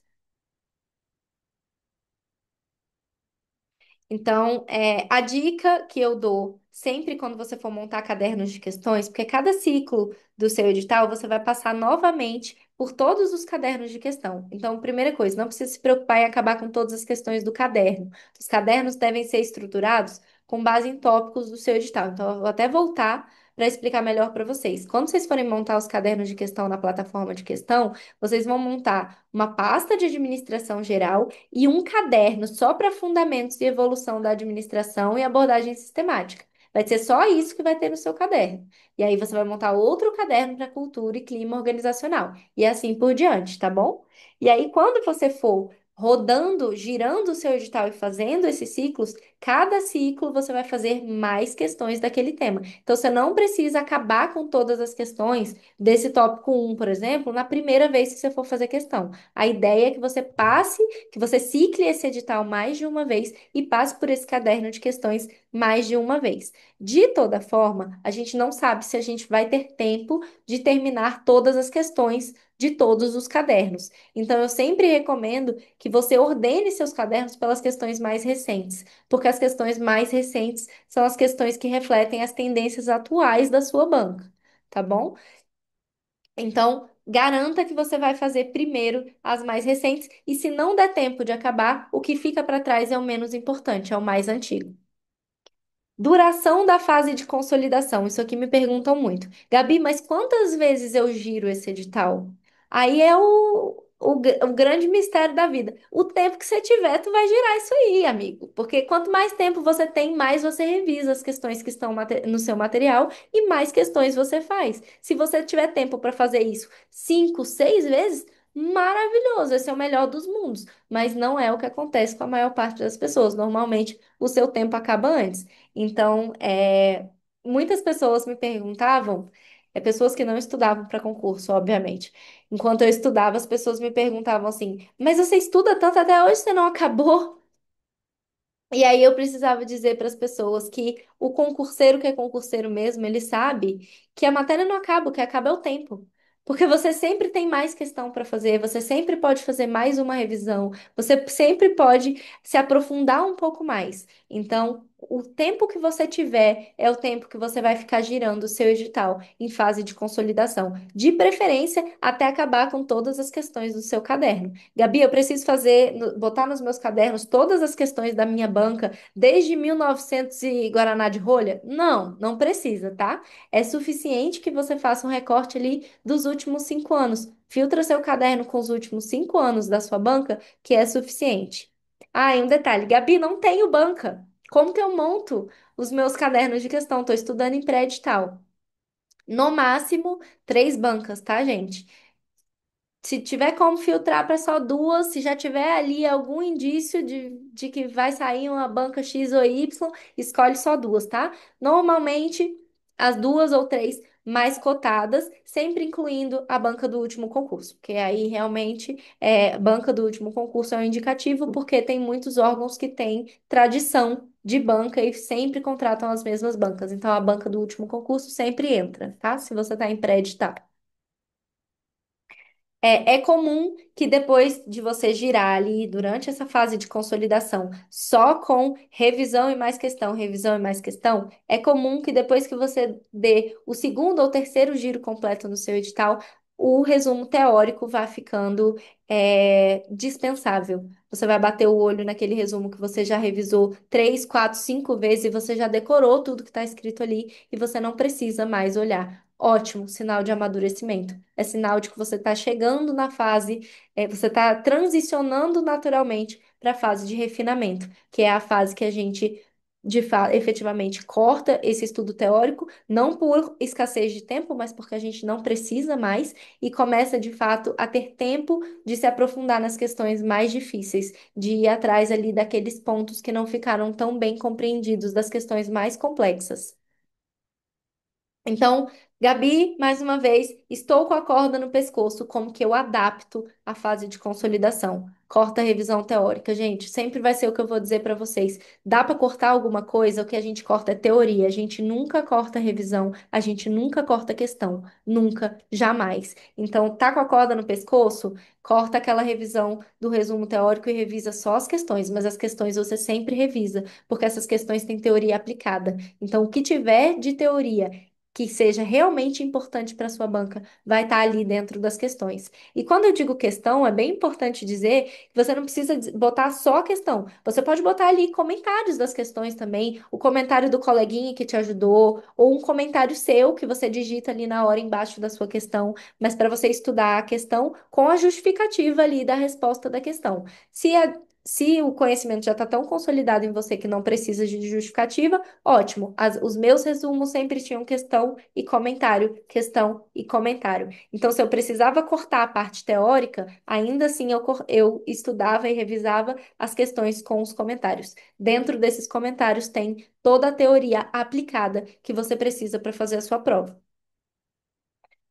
Então, a dica que eu dou sempre quando você for montar cadernos de questões, porque cada ciclo do seu edital você vai passar novamente por todos os cadernos de questão. Então, primeira coisa, não precisa se preocupar em acabar com todas as questões do caderno. Os cadernos devem ser estruturados com base em tópicos do seu edital. Então, eu vou até voltar para explicar melhor para vocês. Quando vocês forem montar os cadernos de questão na plataforma de questão, vocês vão montar uma pasta de administração geral e um caderno só para fundamentos e evolução da administração e abordagem sistemática. Vai ser só isso que vai ter no seu caderno. E aí você vai montar outro caderno para cultura e clima organizacional. E assim por diante, tá bom? E aí, quando você for rodando, girando o seu edital e fazendo esses ciclos, cada ciclo você vai fazer mais questões daquele tema. Então, você não precisa acabar com todas as questões desse tópico um, por exemplo, na primeira vez que você for fazer questão. A ideia é que você passe, que você cicle esse edital mais de uma vez e passe por esse caderno de questões mais de uma vez. De toda forma, a gente não sabe se a gente vai ter tempo de terminar todas as questões de todos os cadernos. Então, eu sempre recomendo que você ordene seus cadernos pelas questões mais recentes, porque as questões mais recentes são as questões que refletem as tendências atuais da sua banca, tá bom? Então, garanta que você vai fazer primeiro as mais recentes, e se não der tempo de acabar, o que fica para trás é o menos importante, é o mais antigo. Duração da fase de consolidação. Isso aqui me perguntam muito. Gabi, mas quantas vezes eu giro esse edital? Aí é o grande mistério da vida. O tempo que você tiver, tu vai girar isso aí, amigo. Porque quanto mais tempo você tem, mais você revisa as questões que estão no seu material e mais questões você faz. Se você tiver tempo para fazer isso 5, 6 vezes, maravilhoso. Esse é o melhor dos mundos. Mas não é o que acontece com a maior parte das pessoas. Normalmente, o seu tempo acaba antes. Então, muitas pessoas me perguntavam, pessoas que não estudavam para concurso, obviamente. Enquanto eu estudava, as pessoas me perguntavam assim: mas você estuda tanto até hoje, você não acabou? E aí eu precisava dizer para as pessoas que o concurseiro que é concurseiro mesmo, ele sabe que a matéria não acaba, o que acaba é o tempo. Porque você sempre tem mais questão para fazer, você sempre pode fazer mais uma revisão, você sempre pode se aprofundar um pouco mais. Então, o tempo que você tiver é o tempo que você vai ficar girando o seu edital em fase de consolidação, de preferência até acabar com todas as questões do seu caderno. Gabi, eu preciso fazer, botar nos meus cadernos todas as questões da minha banca desde 1900 e Guaraná de rolha? Não, não precisa, tá? É suficiente que você faça um recorte ali dos últimos 5 anos. Filtra seu caderno com os últimos 5 anos da sua banca, que é suficiente. Ah, e um detalhe, Gabi, não tenho banca. Como que eu monto os meus cadernos de questão? Estou estudando em pré-edital. No máximo, 3 bancas, tá, gente? Se tiver como filtrar para só duas, se já tiver ali algum indício de que vai sair uma banca X ou Y, escolhe só duas, tá? Normalmente, as 2 ou 3 mais cotadas, sempre incluindo a banca do último concurso, porque aí realmente banca do último concurso é um indicativo, porque tem muitos órgãos que têm tradição de banca e sempre contratam as mesmas bancas. Então, a banca do último concurso sempre entra, tá? Se você está em pré-edital. É comum que depois de você girar ali durante essa fase de consolidação, só com revisão e mais questão, é comum que depois que você dê o segundo ou terceiro giro completo no seu edital, o resumo teórico vá ficando dispensável. Você vai bater o olho naquele resumo que você já revisou 3, 4, 5 vezes e você já decorou tudo que está escrito ali e você não precisa mais olhar. Ótimo, sinal de amadurecimento. É sinal de que você está chegando na fase, você está transicionando naturalmente para a fase de refinamento, que é a fase que a gente, efetivamente corta esse estudo teórico, não por escassez de tempo, mas porque a gente não precisa mais, e começa, de fato, a ter tempo de se aprofundar nas questões mais difíceis, de ir atrás ali daqueles pontos que não ficaram tão bem compreendidos, das questões mais complexas. Então, Gabi, mais uma vez, estou com a corda no pescoço, como que eu adapto a fase de consolidação. Corta a revisão teórica, gente, sempre vai ser o que eu vou dizer para vocês. Dá para cortar alguma coisa? O que a gente corta é teoria. A gente nunca corta revisão, a gente nunca corta questão, nunca, jamais. Então, tá com a corda no pescoço? Corta aquela revisão do resumo teórico e revisa só as questões, mas as questões você sempre revisa, porque essas questões têm teoria aplicada. Então, o que tiver de teoria que seja realmente importante para sua banca vai estar ali dentro das questões. E quando eu digo questão, é bem importante dizer que você não precisa botar só a questão. Você pode botar ali comentários das questões também, o comentário do coleguinha que te ajudou, ou um comentário seu que você digita ali na hora embaixo da sua questão, mas para você estudar a questão com a justificativa ali da resposta da questão. Se a Se o conhecimento já está tão consolidado em você que não precisa de justificativa, ótimo. Os meus resumos sempre tinham questão e comentário. Então, se eu precisava cortar a parte teórica, ainda assim eu estudava e revisava as questões com os comentários. Dentro desses comentários tem toda a teoria aplicada que você precisa para fazer a sua prova.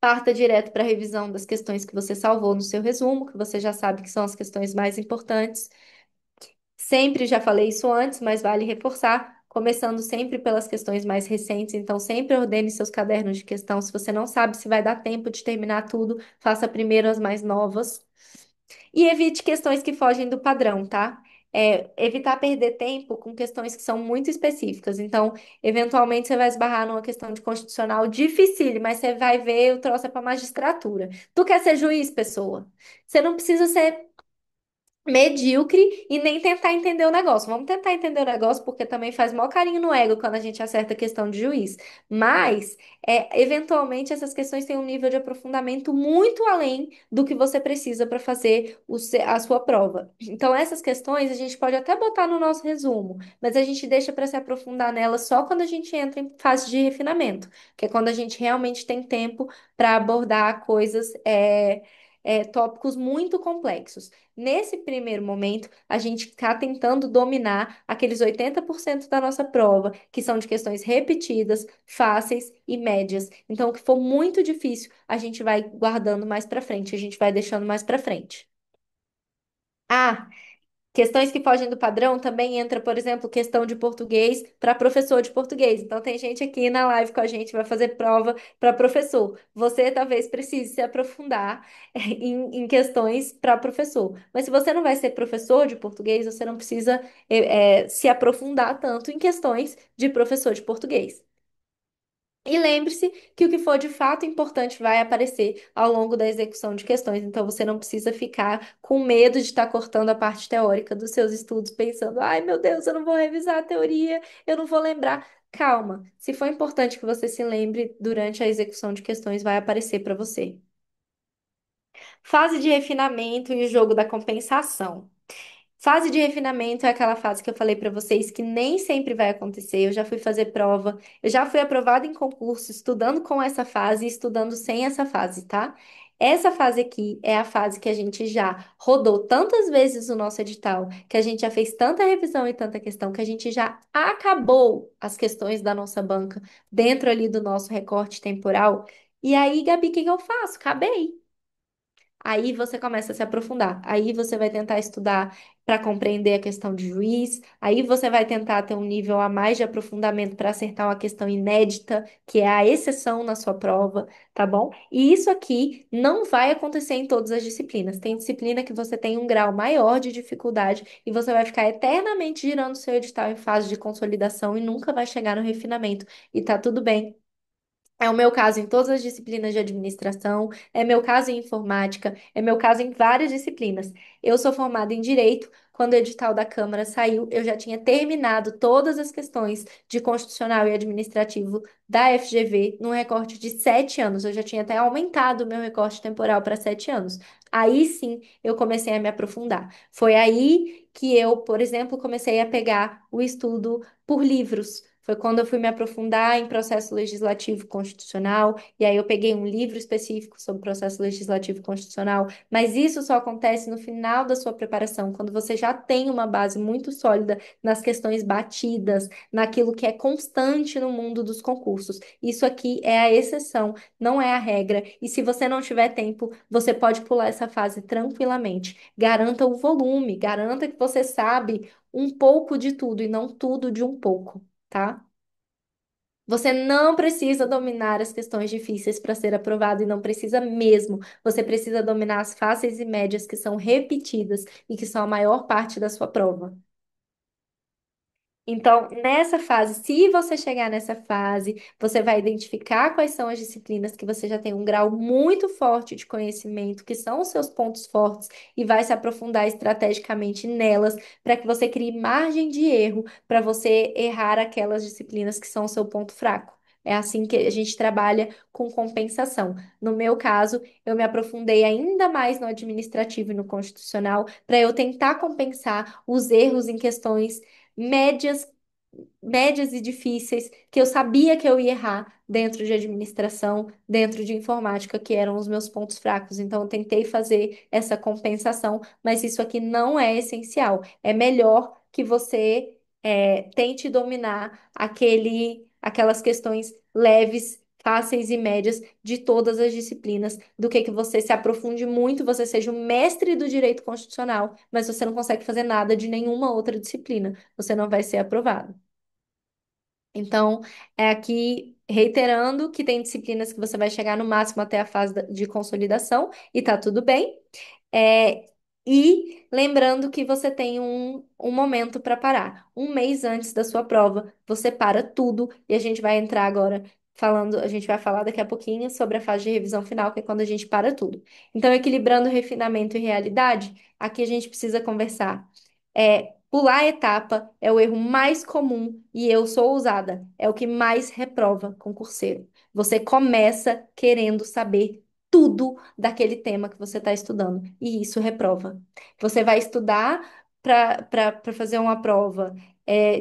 Parta direto para a revisão das questões que você salvou no seu resumo, que você já sabe que são as questões mais importantes. Sempre já falei isso antes, mas vale reforçar, começando sempre pelas questões mais recentes. Então, sempre ordene seus cadernos de questão. Se você não sabe se vai dar tempo de terminar tudo, faça primeiro as mais novas. E evite questões que fogem do padrão, tá? Evitar perder tempo com questões que são muito específicas. Então, eventualmente, você vai esbarrar numa questão de constitucional dificílima, mas você vai ver o troço é para magistratura. Tu quer ser juiz, pessoa? Você não precisa ser medíocre e nem tentar entender o negócio. Vamos tentar entender o negócio porque também faz maior carinho no ego quando a gente acerta a questão de juiz. Mas, eventualmente, essas questões têm um nível de aprofundamento muito além do que você precisa para fazer a sua prova. Então, essas questões a gente pode até botar no nosso resumo, mas a gente deixa para se aprofundar nelas só quando a gente entra em fase de refinamento, que é quando a gente realmente tem tempo para abordar coisas. Tópicos muito complexos. Nesse primeiro momento, a gente está tentando dominar aqueles 80% da nossa prova, que são de questões repetidas, fáceis e médias. Então, o que for muito difícil, a gente vai guardando mais para frente, a gente vai deixando mais para frente. Ah, questões que fogem do padrão também entra, por exemplo, questão de português para professor de português. Então, tem gente aqui na live com a gente vai fazer prova para professor. Você talvez precise se aprofundar em questões para professor. Mas se você não vai ser professor de português, você não precisa se aprofundar tanto em questões de professor de português. E lembre-se que o que for de fato importante vai aparecer ao longo da execução de questões, então você não precisa ficar com medo de estar cortando a parte teórica dos seus estudos, pensando: ai meu Deus, eu não vou revisar a teoria, eu não vou lembrar. Calma, se for importante que você se lembre durante a execução de questões, vai aparecer para você. Fase de refinamento e o jogo da compensação. Fase de refinamento é aquela fase que eu falei para vocês que nem sempre vai acontecer. Eu já fui fazer prova, eu já fui aprovada em concurso estudando com essa fase e estudando sem essa fase, tá? Essa fase aqui é a fase que a gente já rodou tantas vezes o nosso edital, que a gente já fez tanta revisão e tanta questão, que a gente já acabou as questões da nossa banca dentro ali do nosso recorte temporal. E aí, Gabi, o que que eu faço? Acabei. Aí você começa a se aprofundar. Aí você vai tentar estudar para compreender a questão de juiz. Aí você vai tentar ter um nível a mais de aprofundamento para acertar uma questão inédita, que é a exceção na sua prova, tá bom? E isso aqui não vai acontecer em todas as disciplinas. Tem disciplina que você tem um grau maior de dificuldade e você vai ficar eternamente girando seu edital em fase de consolidação e nunca vai chegar no refinamento. E tá tudo bem. É o meu caso em todas as disciplinas de administração, é meu caso em informática, é meu caso em várias disciplinas. Eu sou formada em direito. Quando o edital da Câmara saiu, eu já tinha terminado todas as questões de constitucional e administrativo da FGV num recorte de 7 anos. Eu já tinha até aumentado o meu recorte temporal para 7 anos. Aí sim eu comecei a me aprofundar. Foi aí que eu, por exemplo, comecei a pegar o estudo por livros. Foi quando eu fui me aprofundar em processo legislativo constitucional, e aí eu peguei um livro específico sobre processo legislativo constitucional, mas isso só acontece no final da sua preparação, quando você já tem uma base muito sólida nas questões batidas, naquilo que é constante no mundo dos concursos. Isso aqui é a exceção, não é a regra, e se você não tiver tempo, você pode pular essa fase tranquilamente. Garanta o volume, garanta que você sabe um pouco de tudo e não tudo de um pouco, tá? Você não precisa dominar as questões difíceis para ser aprovado e não precisa mesmo. Você precisa dominar as fáceis e médias que são repetidas e que são a maior parte da sua prova. Então, nessa fase, se você chegar nessa fase, você vai identificar quais são as disciplinas que você já tem um grau muito forte de conhecimento, que são os seus pontos fortes, e vai se aprofundar estrategicamente nelas, para que você crie margem de erro para você errar aquelas disciplinas que são o seu ponto fraco. É assim que a gente trabalha com compensação. No meu caso, eu me aprofundei ainda mais no administrativo e no constitucional para eu tentar compensar os erros em questões médias médias e difíceis que eu sabia que eu ia errar dentro de administração, dentro de informática, que eram os meus pontos fracos. Então, eu tentei fazer essa compensação, mas isso aqui não é essencial. É melhor que você tente dominar aquelas questões leves. Fáceis e médias de todas as disciplinas, do que você se aprofunde muito, você seja um mestre do direito constitucional, mas você não consegue fazer nada de nenhuma outra disciplina, você não vai ser aprovado. Então, é aqui reiterando que tem disciplinas que você vai chegar no máximo até a fase de consolidação e tá tudo bem. É, e lembrando que você tem um momento para parar. Um mês antes da sua prova, você para tudo e a gente vai entrar agora falando, a gente vai falar daqui a pouquinho sobre a fase de revisão final, que é quando a gente para tudo. Então, equilibrando refinamento e realidade, aqui a gente precisa conversar. Pular a etapa é o erro mais comum e eu sou ousada. É o que mais reprova concurseiro. Você começa querendo saber tudo daquele tema que você está estudando e isso reprova. Você vai estudar para fazer uma prova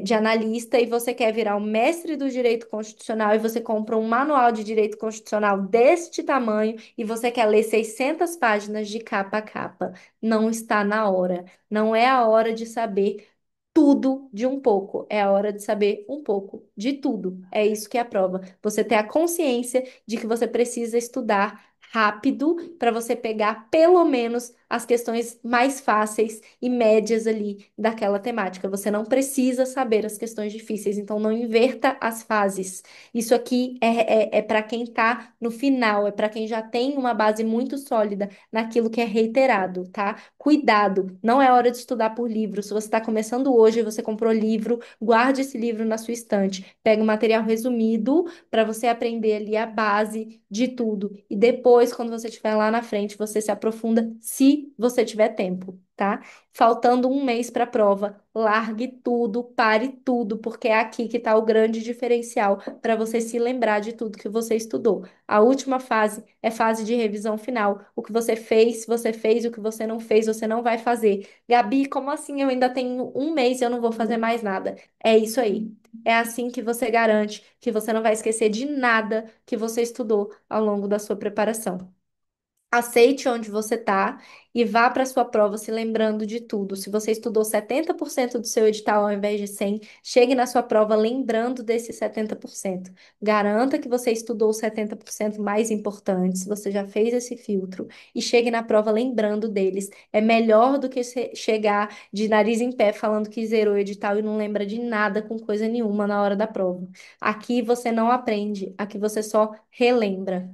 de analista e você quer virar o mestre do direito constitucional e você compra um manual de direito constitucional deste tamanho e você quer ler 600 páginas de capa a capa. Não está na hora. Não é a hora de saber tudo de um pouco, é a hora de saber um pouco de tudo. É isso que é a prova. Você ter a consciência de que você precisa estudar rápido para você pegar pelo menos as questões mais fáceis e médias ali daquela temática. Você não precisa saber as questões difíceis, então não inverta as fases. Isso aqui é para quem está no final, é para quem já tem uma base muito sólida naquilo que é reiterado, tá? Cuidado, não é hora de estudar por livro. Se você está começando hoje, você comprou livro, guarde esse livro na sua estante. Pega o material resumido para você aprender ali a base de tudo. E depois, quando você estiver lá na frente, você se aprofunda se você tiver tempo, tá? Faltando um mês para a prova, largue tudo, pare tudo, porque é aqui que está o grande diferencial para você se lembrar de tudo que você estudou. A última fase é fase de revisão final. O que você fez, o que você não fez, você não vai fazer. Gabi, como assim? Eu ainda tenho um mês e eu não vou fazer mais nada. É isso aí. É assim que você garante que você não vai esquecer de nada que você estudou ao longo da sua preparação. Aceite onde você está e vá para a sua prova se lembrando de tudo. Se você estudou 70% do seu edital ao invés de 100, chegue na sua prova lembrando desses 70%. Garanta que você estudou os 70% mais importantes, você já fez esse filtro e chegue na prova lembrando deles. É melhor do que chegar de nariz em pé falando que zerou o edital e não lembra de nada com coisa nenhuma na hora da prova. Aqui você não aprende, aqui você só relembra.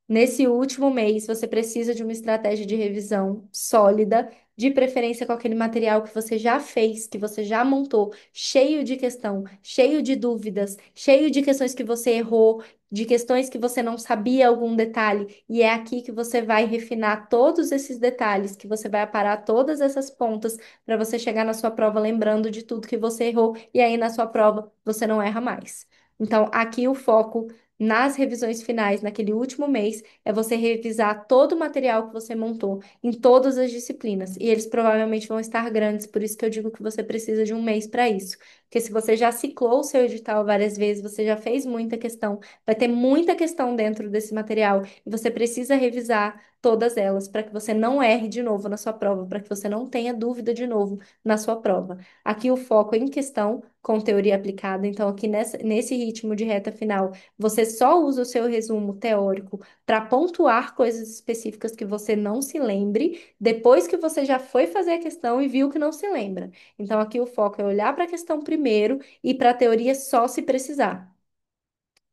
Nesse último mês, você precisa de uma estratégia de revisão sólida, de preferência com aquele material que você já fez, que você já montou, cheio de questão, cheio de dúvidas, cheio de questões que você errou, de questões que você não sabia algum detalhe. E é aqui que você vai refinar todos esses detalhes, que você vai aparar todas essas pontas para você chegar na sua prova lembrando de tudo que você errou, e aí na sua prova você não erra mais. Então, aqui o foco nas revisões finais, naquele último mês, é você revisar todo o material que você montou em todas as disciplinas. E eles provavelmente vão estar grandes, por isso que eu digo que você precisa de um mês para isso. Porque se você já ciclou o seu edital várias vezes, você já fez muita questão, vai ter muita questão dentro desse material e você precisa revisar todas elas para que você não erre de novo na sua prova, para que você não tenha dúvida de novo na sua prova. Aqui o foco é em questão com teoria aplicada, então aqui nesse ritmo de reta final você só usa o seu resumo teórico para pontuar coisas específicas que você não se lembre, depois que você já foi fazer a questão e viu que não se lembra. Então, aqui o foco é olhar para a questão primeiro e para a teoria só se precisar.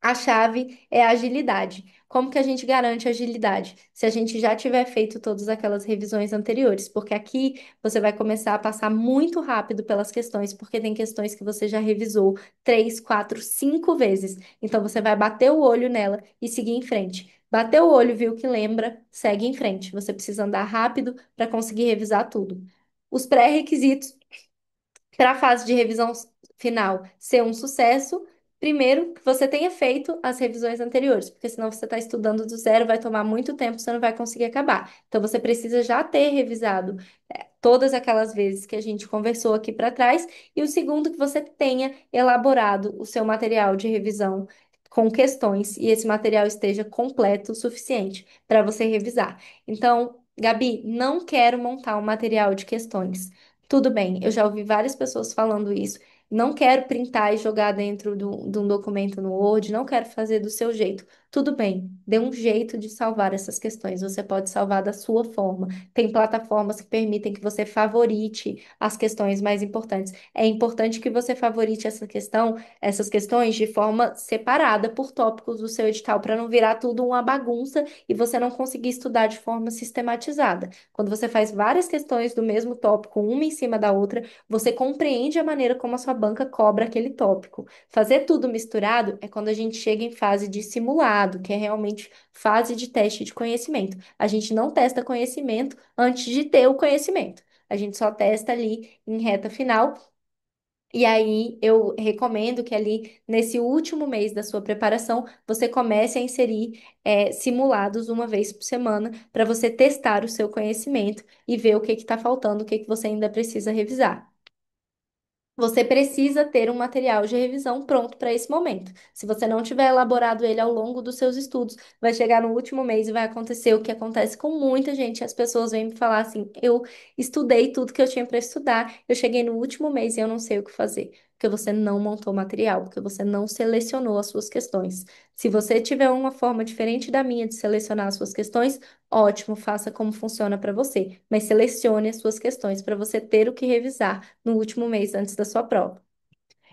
A chave é a agilidade. Como que a gente garante agilidade? Se a gente já tiver feito todas aquelas revisões anteriores, porque aqui você vai começar a passar muito rápido pelas questões, porque tem questões que você já revisou 3, 4, 5 vezes. Então você vai bater o olho nela e seguir em frente. Bateu o olho, viu que lembra, segue em frente. Você precisa andar rápido para conseguir revisar tudo. Os pré-requisitos para a fase de revisão final ser um sucesso Primeiro, que você tenha feito as revisões anteriores, porque senão você está estudando do zero, vai tomar muito tempo, você não vai conseguir acabar. Então, você precisa já ter revisado todas aquelas vezes que a gente conversou aqui para trás. E o segundo, que você tenha elaborado o seu material de revisão com questões e esse material esteja completo o suficiente para você revisar. Então, Gabi, não quero montar um material de questões. Tudo bem, eu já ouvi várias pessoas falando isso. Não quero printar e jogar dentro de um documento no Word, não quero fazer do seu jeito. Tudo bem, dê um jeito de salvar essas questões. Você pode salvar da sua forma. Tem plataformas que permitem que você favorite as questões mais importantes. É importante que você favorite essas questões de forma separada por tópicos do seu edital, para não virar tudo uma bagunça e você não conseguir estudar de forma sistematizada. Quando você faz várias questões do mesmo tópico, uma em cima da outra, você compreende a maneira como a sua banca cobra aquele tópico. Fazer tudo misturado é quando a gente chega em fase de simulado, que é realmente fase de teste de conhecimento. A gente não testa conhecimento antes de ter o conhecimento. A gente só testa ali em reta final. E aí, eu recomendo que ali, nesse último mês da sua preparação, você comece a inserir simulados uma vez por semana para você testar o seu conhecimento e ver o que está faltando, o que que você ainda precisa revisar. Você precisa ter um material de revisão pronto para esse momento. Se você não tiver elaborado ele ao longo dos seus estudos, vai chegar no último mês e vai acontecer o que acontece com muita gente. As pessoas vêm me falar assim: eu estudei tudo que eu tinha para estudar, eu cheguei no último mês e eu não sei o que fazer. Porque você não montou material, porque você não selecionou as suas questões. Se você tiver uma forma diferente da minha de selecionar as suas questões, ótimo, faça como funciona para você, mas selecione as suas questões para você ter o que revisar no último mês antes da sua prova.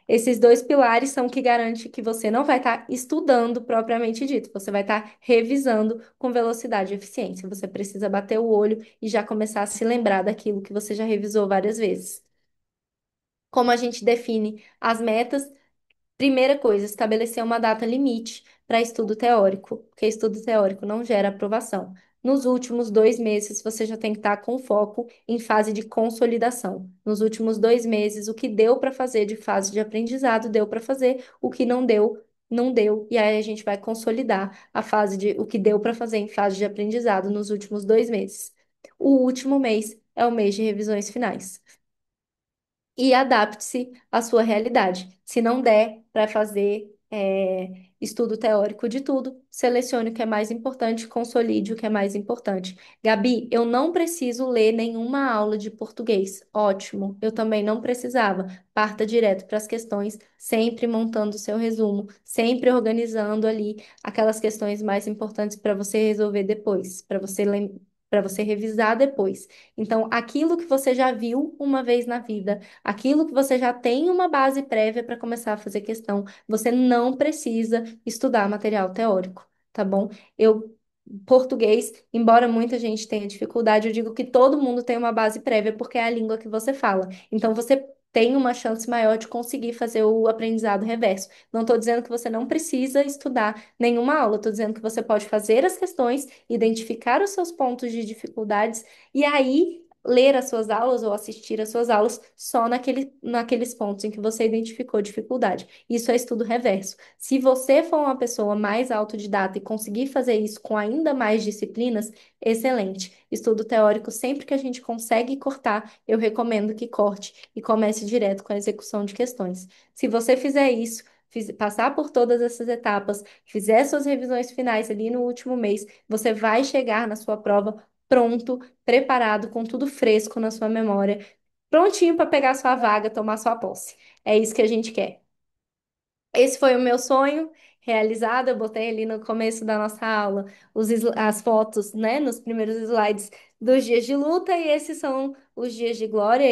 Esses dois pilares são o que garante que você não vai estar estudando propriamente dito, você vai estar revisando com velocidade e eficiência. Você precisa bater o olho e já começar a se lembrar daquilo que você já revisou várias vezes. Como a gente define as metas? Primeira coisa, estabelecer uma data limite para estudo teórico, porque estudo teórico não gera aprovação. Nos últimos 2 meses, você já tem que estar com foco em fase de consolidação. Nos últimos 2 meses, o que deu para fazer de fase de aprendizado, deu para fazer, o que não deu, não deu. E aí a gente vai consolidar a fase de o que deu para fazer em fase de aprendizado nos últimos 2 meses. O último mês é o mês de revisões finais e adapte-se à sua realidade. Se não der para fazer estudo teórico de tudo, selecione o que é mais importante, consolide o que é mais importante. Gabi, eu não preciso ler nenhuma aula de português. Ótimo, eu também não precisava. Parta direto para as questões, sempre montando o seu resumo, sempre organizando ali aquelas questões mais importantes para você resolver depois, para você revisar depois. Então, aquilo que você já viu uma vez na vida, aquilo que você já tem uma base prévia para começar a fazer questão, você não precisa estudar material teórico, tá bom? Eu, português, embora muita gente tenha dificuldade, eu digo que todo mundo tem uma base prévia porque é a língua que você fala. Então, você tem uma chance maior de conseguir fazer o aprendizado reverso. Não estou dizendo que você não precisa estudar nenhuma aula, estou dizendo que você pode fazer as questões, identificar os seus pontos de dificuldades e aí ler as suas aulas ou assistir às suas aulas só naqueles pontos em que você identificou dificuldade. Isso é estudo reverso. Se você for uma pessoa mais autodidata e conseguir fazer isso com ainda mais disciplinas, excelente. Estudo teórico, sempre que a gente consegue cortar, eu recomendo que corte e comece direto com a execução de questões. Se você fizer isso, passar por todas essas etapas, fizer suas revisões finais ali no último mês, você vai chegar na sua prova pronto, preparado, com tudo fresco na sua memória, prontinho para pegar sua vaga, tomar sua posse. É isso que a gente quer. Esse foi o meu sonho realizado. Eu botei ali no começo da nossa aula as fotos, né, nos primeiros slides dos dias de luta, e esses são os dias de glória.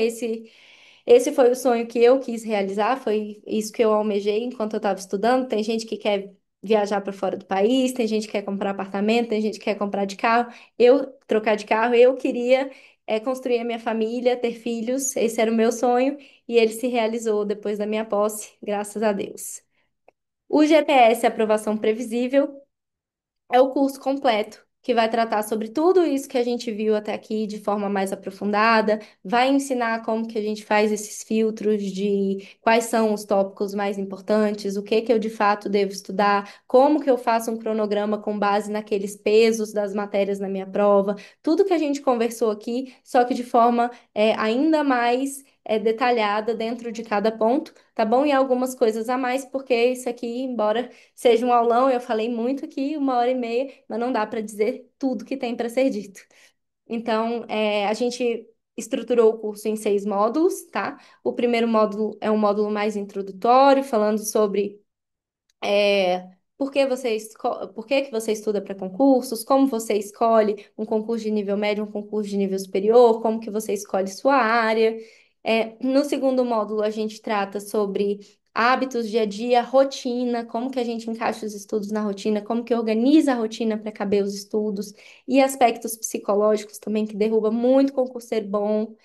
Esse foi o sonho que eu quis realizar, foi isso que eu almejei enquanto eu estava estudando. Tem gente que quer viajar para fora do país, tem gente que quer comprar apartamento, tem gente que quer comprar de carro. Eu trocar de carro, eu queria construir a minha família, ter filhos. Esse era o meu sonho e ele se realizou depois da minha posse, graças a Deus. O GPS Aprovação Previsível é o curso completo que vai tratar sobre tudo isso que a gente viu até aqui de forma mais aprofundada, vai ensinar como que a gente faz esses filtros de quais são os tópicos mais importantes, o que que eu de fato devo estudar, como que eu faço um cronograma com base naqueles pesos das matérias na minha prova, tudo que a gente conversou aqui, só que de forma ainda mais detalhada dentro de cada ponto, tá bom? E algumas coisas a mais, porque isso aqui, embora seja um aulão, eu falei muito aqui, 1 hora e meia, mas não dá para dizer tudo que tem para ser dito. Então, a gente estruturou o curso em 6 módulos, tá? O primeiro módulo é um módulo mais introdutório, falando sobre por que que você estuda para concursos, como você escolhe um concurso de nível médio, um concurso de nível superior, como que você escolhe sua área. No segundo módulo, a gente trata sobre hábitos dia a dia, rotina, como que a gente encaixa os estudos na rotina, como que organiza a rotina para caber os estudos, e aspectos psicológicos também, que derruba muito concurseiro bom.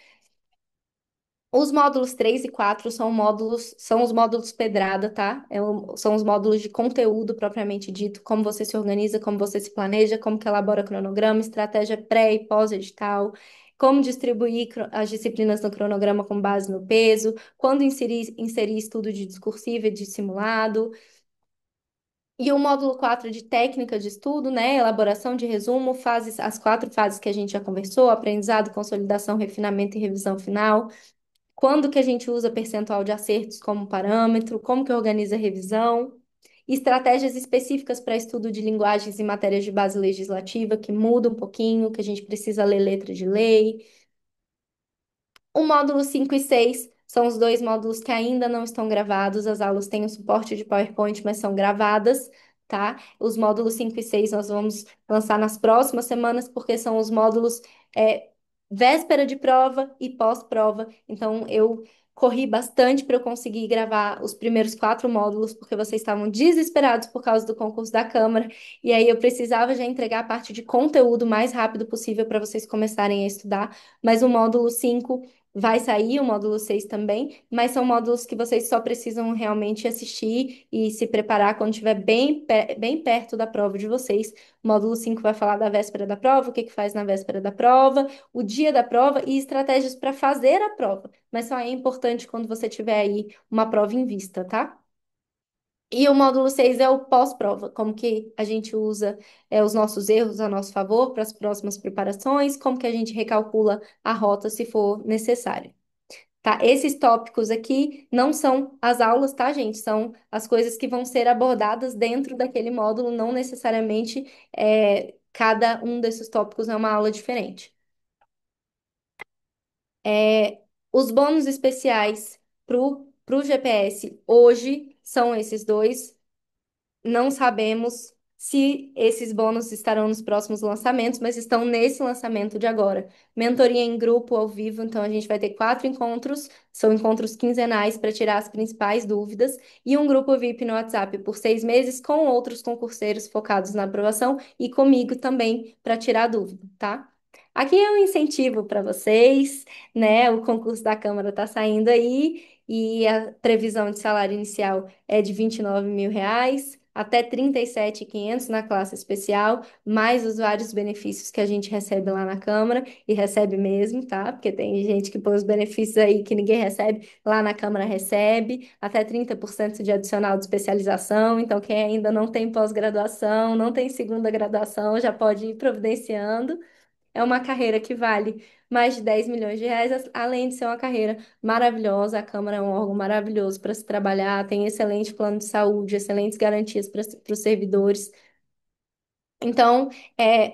Os módulos 3 e 4 são os módulos pedrada, tá? São os módulos de conteúdo propriamente dito, como você se organiza, como você se planeja, como que elabora cronograma, estratégia pré e pós-edital, como distribuir as disciplinas no cronograma com base no peso, quando inserir estudo de discursivo e de simulado. E o módulo 4 de técnica de estudo, né? Elaboração de resumo, as 4 fases que a gente já conversou: aprendizado, consolidação, refinamento e revisão final. Quando que a gente usa percentual de acertos como parâmetro, como que organiza a revisão, estratégias específicas para estudo de linguagens e matérias de base legislativa, que muda um pouquinho, que a gente precisa ler letra de lei. O módulo 5 e 6 são os dois módulos que ainda não estão gravados. As aulas têm o suporte de PowerPoint, mas são gravadas, tá? Os módulos 5 e 6 nós vamos lançar nas próximas semanas, porque são os módulos é, véspera de prova e pós-prova. Então, eu corri bastante para eu conseguir gravar os primeiros 4 módulos, porque vocês estavam desesperados por causa do concurso da Câmara. E aí, eu precisava já entregar a parte de conteúdo o mais rápido possível para vocês começarem a estudar. Mas o módulo 5 vai sair, o módulo 6 também, mas são módulos que vocês só precisam realmente assistir e se preparar quando estiver bem perto da prova de vocês. O módulo 5 vai falar da véspera da prova, o que que faz na véspera da prova, o dia da prova e estratégias para fazer a prova. Mas só é importante quando você tiver aí uma prova em vista, tá? E o módulo 6 é o pós-prova, como que a gente usa os nossos erros a nosso favor para as próximas preparações, como que a gente recalcula a rota se for necessário. Tá? Esses tópicos aqui não são as aulas, tá, gente? São as coisas que vão ser abordadas dentro daquele módulo, não necessariamente cada um desses tópicos é uma aula diferente. Os bônus especiais pro GPS hoje são esses dois. Não sabemos se esses bônus estarão nos próximos lançamentos, mas estão nesse lançamento de agora. Mentoria em grupo ao vivo, então a gente vai ter 4 encontros, são encontros quinzenais para tirar as principais dúvidas, e um grupo VIP no WhatsApp por 6 meses com outros concurseiros focados na aprovação e comigo também para tirar dúvida, tá? Aqui é um incentivo para vocês, né? O concurso da Câmara está saindo aí e a previsão de salário inicial é de R$ 29.000, até 37.500 na classe especial, mais os vários benefícios que a gente recebe lá na Câmara, e recebe mesmo, tá? Porque tem gente que põe os benefícios aí que ninguém recebe, lá na Câmara recebe, até 30% de adicional de especialização, então quem ainda não tem pós-graduação, não tem segunda graduação, já pode ir providenciando. É uma carreira que vale mais de R$ 10 milhões, além de ser uma carreira maravilhosa. A Câmara é um órgão maravilhoso para se trabalhar, tem excelente plano de saúde, excelentes garantias para os servidores. Então,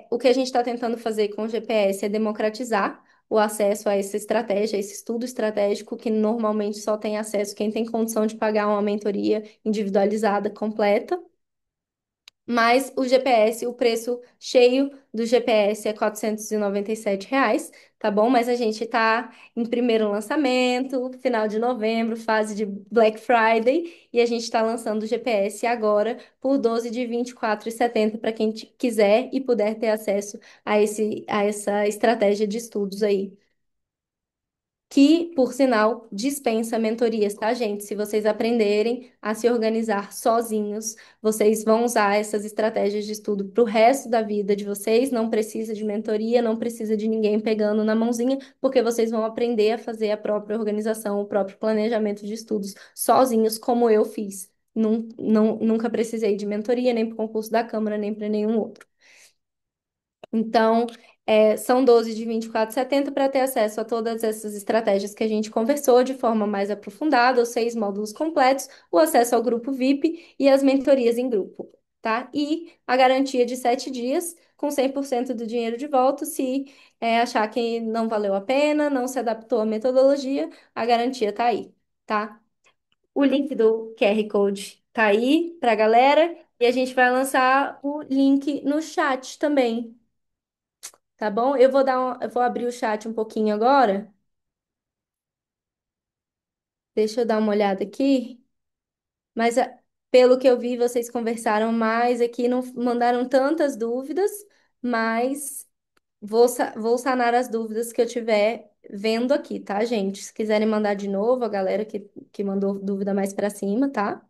o que a gente está tentando fazer com o GPS é democratizar o acesso a essa estratégia, a esse estudo estratégico, que normalmente só tem acesso quem tem condição de pagar uma mentoria individualizada completa. Mas o GPS, o preço cheio do GPS é R$ 497, tá bom? Mas a gente tá em primeiro lançamento, final de novembro, fase de Black Friday, e a gente está lançando o GPS agora por 12 de 24,70 para quem quiser e puder ter acesso a essa estratégia de estudos aí, que, por sinal, dispensa mentorias, tá, gente? Se vocês aprenderem a se organizar sozinhos, vocês vão usar essas estratégias de estudo para o resto da vida de vocês. Não precisa de mentoria, não precisa de ninguém pegando na mãozinha, porque vocês vão aprender a fazer a própria organização, o próprio planejamento de estudos sozinhos, como eu fiz. Nunca precisei de mentoria, nem para o concurso da Câmara, nem para nenhum outro. Então, são 12 de 24,70 para ter acesso a todas essas estratégias que a gente conversou de forma mais aprofundada, os 6 módulos completos, o acesso ao grupo VIP e as mentorias em grupo, tá? E a garantia de 7 dias, com 100% do dinheiro de volta, se achar que não valeu a pena, não se adaptou à metodologia, a garantia tá aí, tá? O link do QR Code tá aí pra galera e a gente vai lançar o link no chat também. Tá bom? Eu vou abrir o chat um pouquinho agora. Deixa eu dar uma olhada aqui. Mas pelo que eu vi, vocês conversaram mais aqui, não mandaram tantas dúvidas, mas vou sanar as dúvidas que eu tiver vendo aqui, tá, gente? Se quiserem mandar de novo, a galera que mandou dúvida mais pra cima, tá?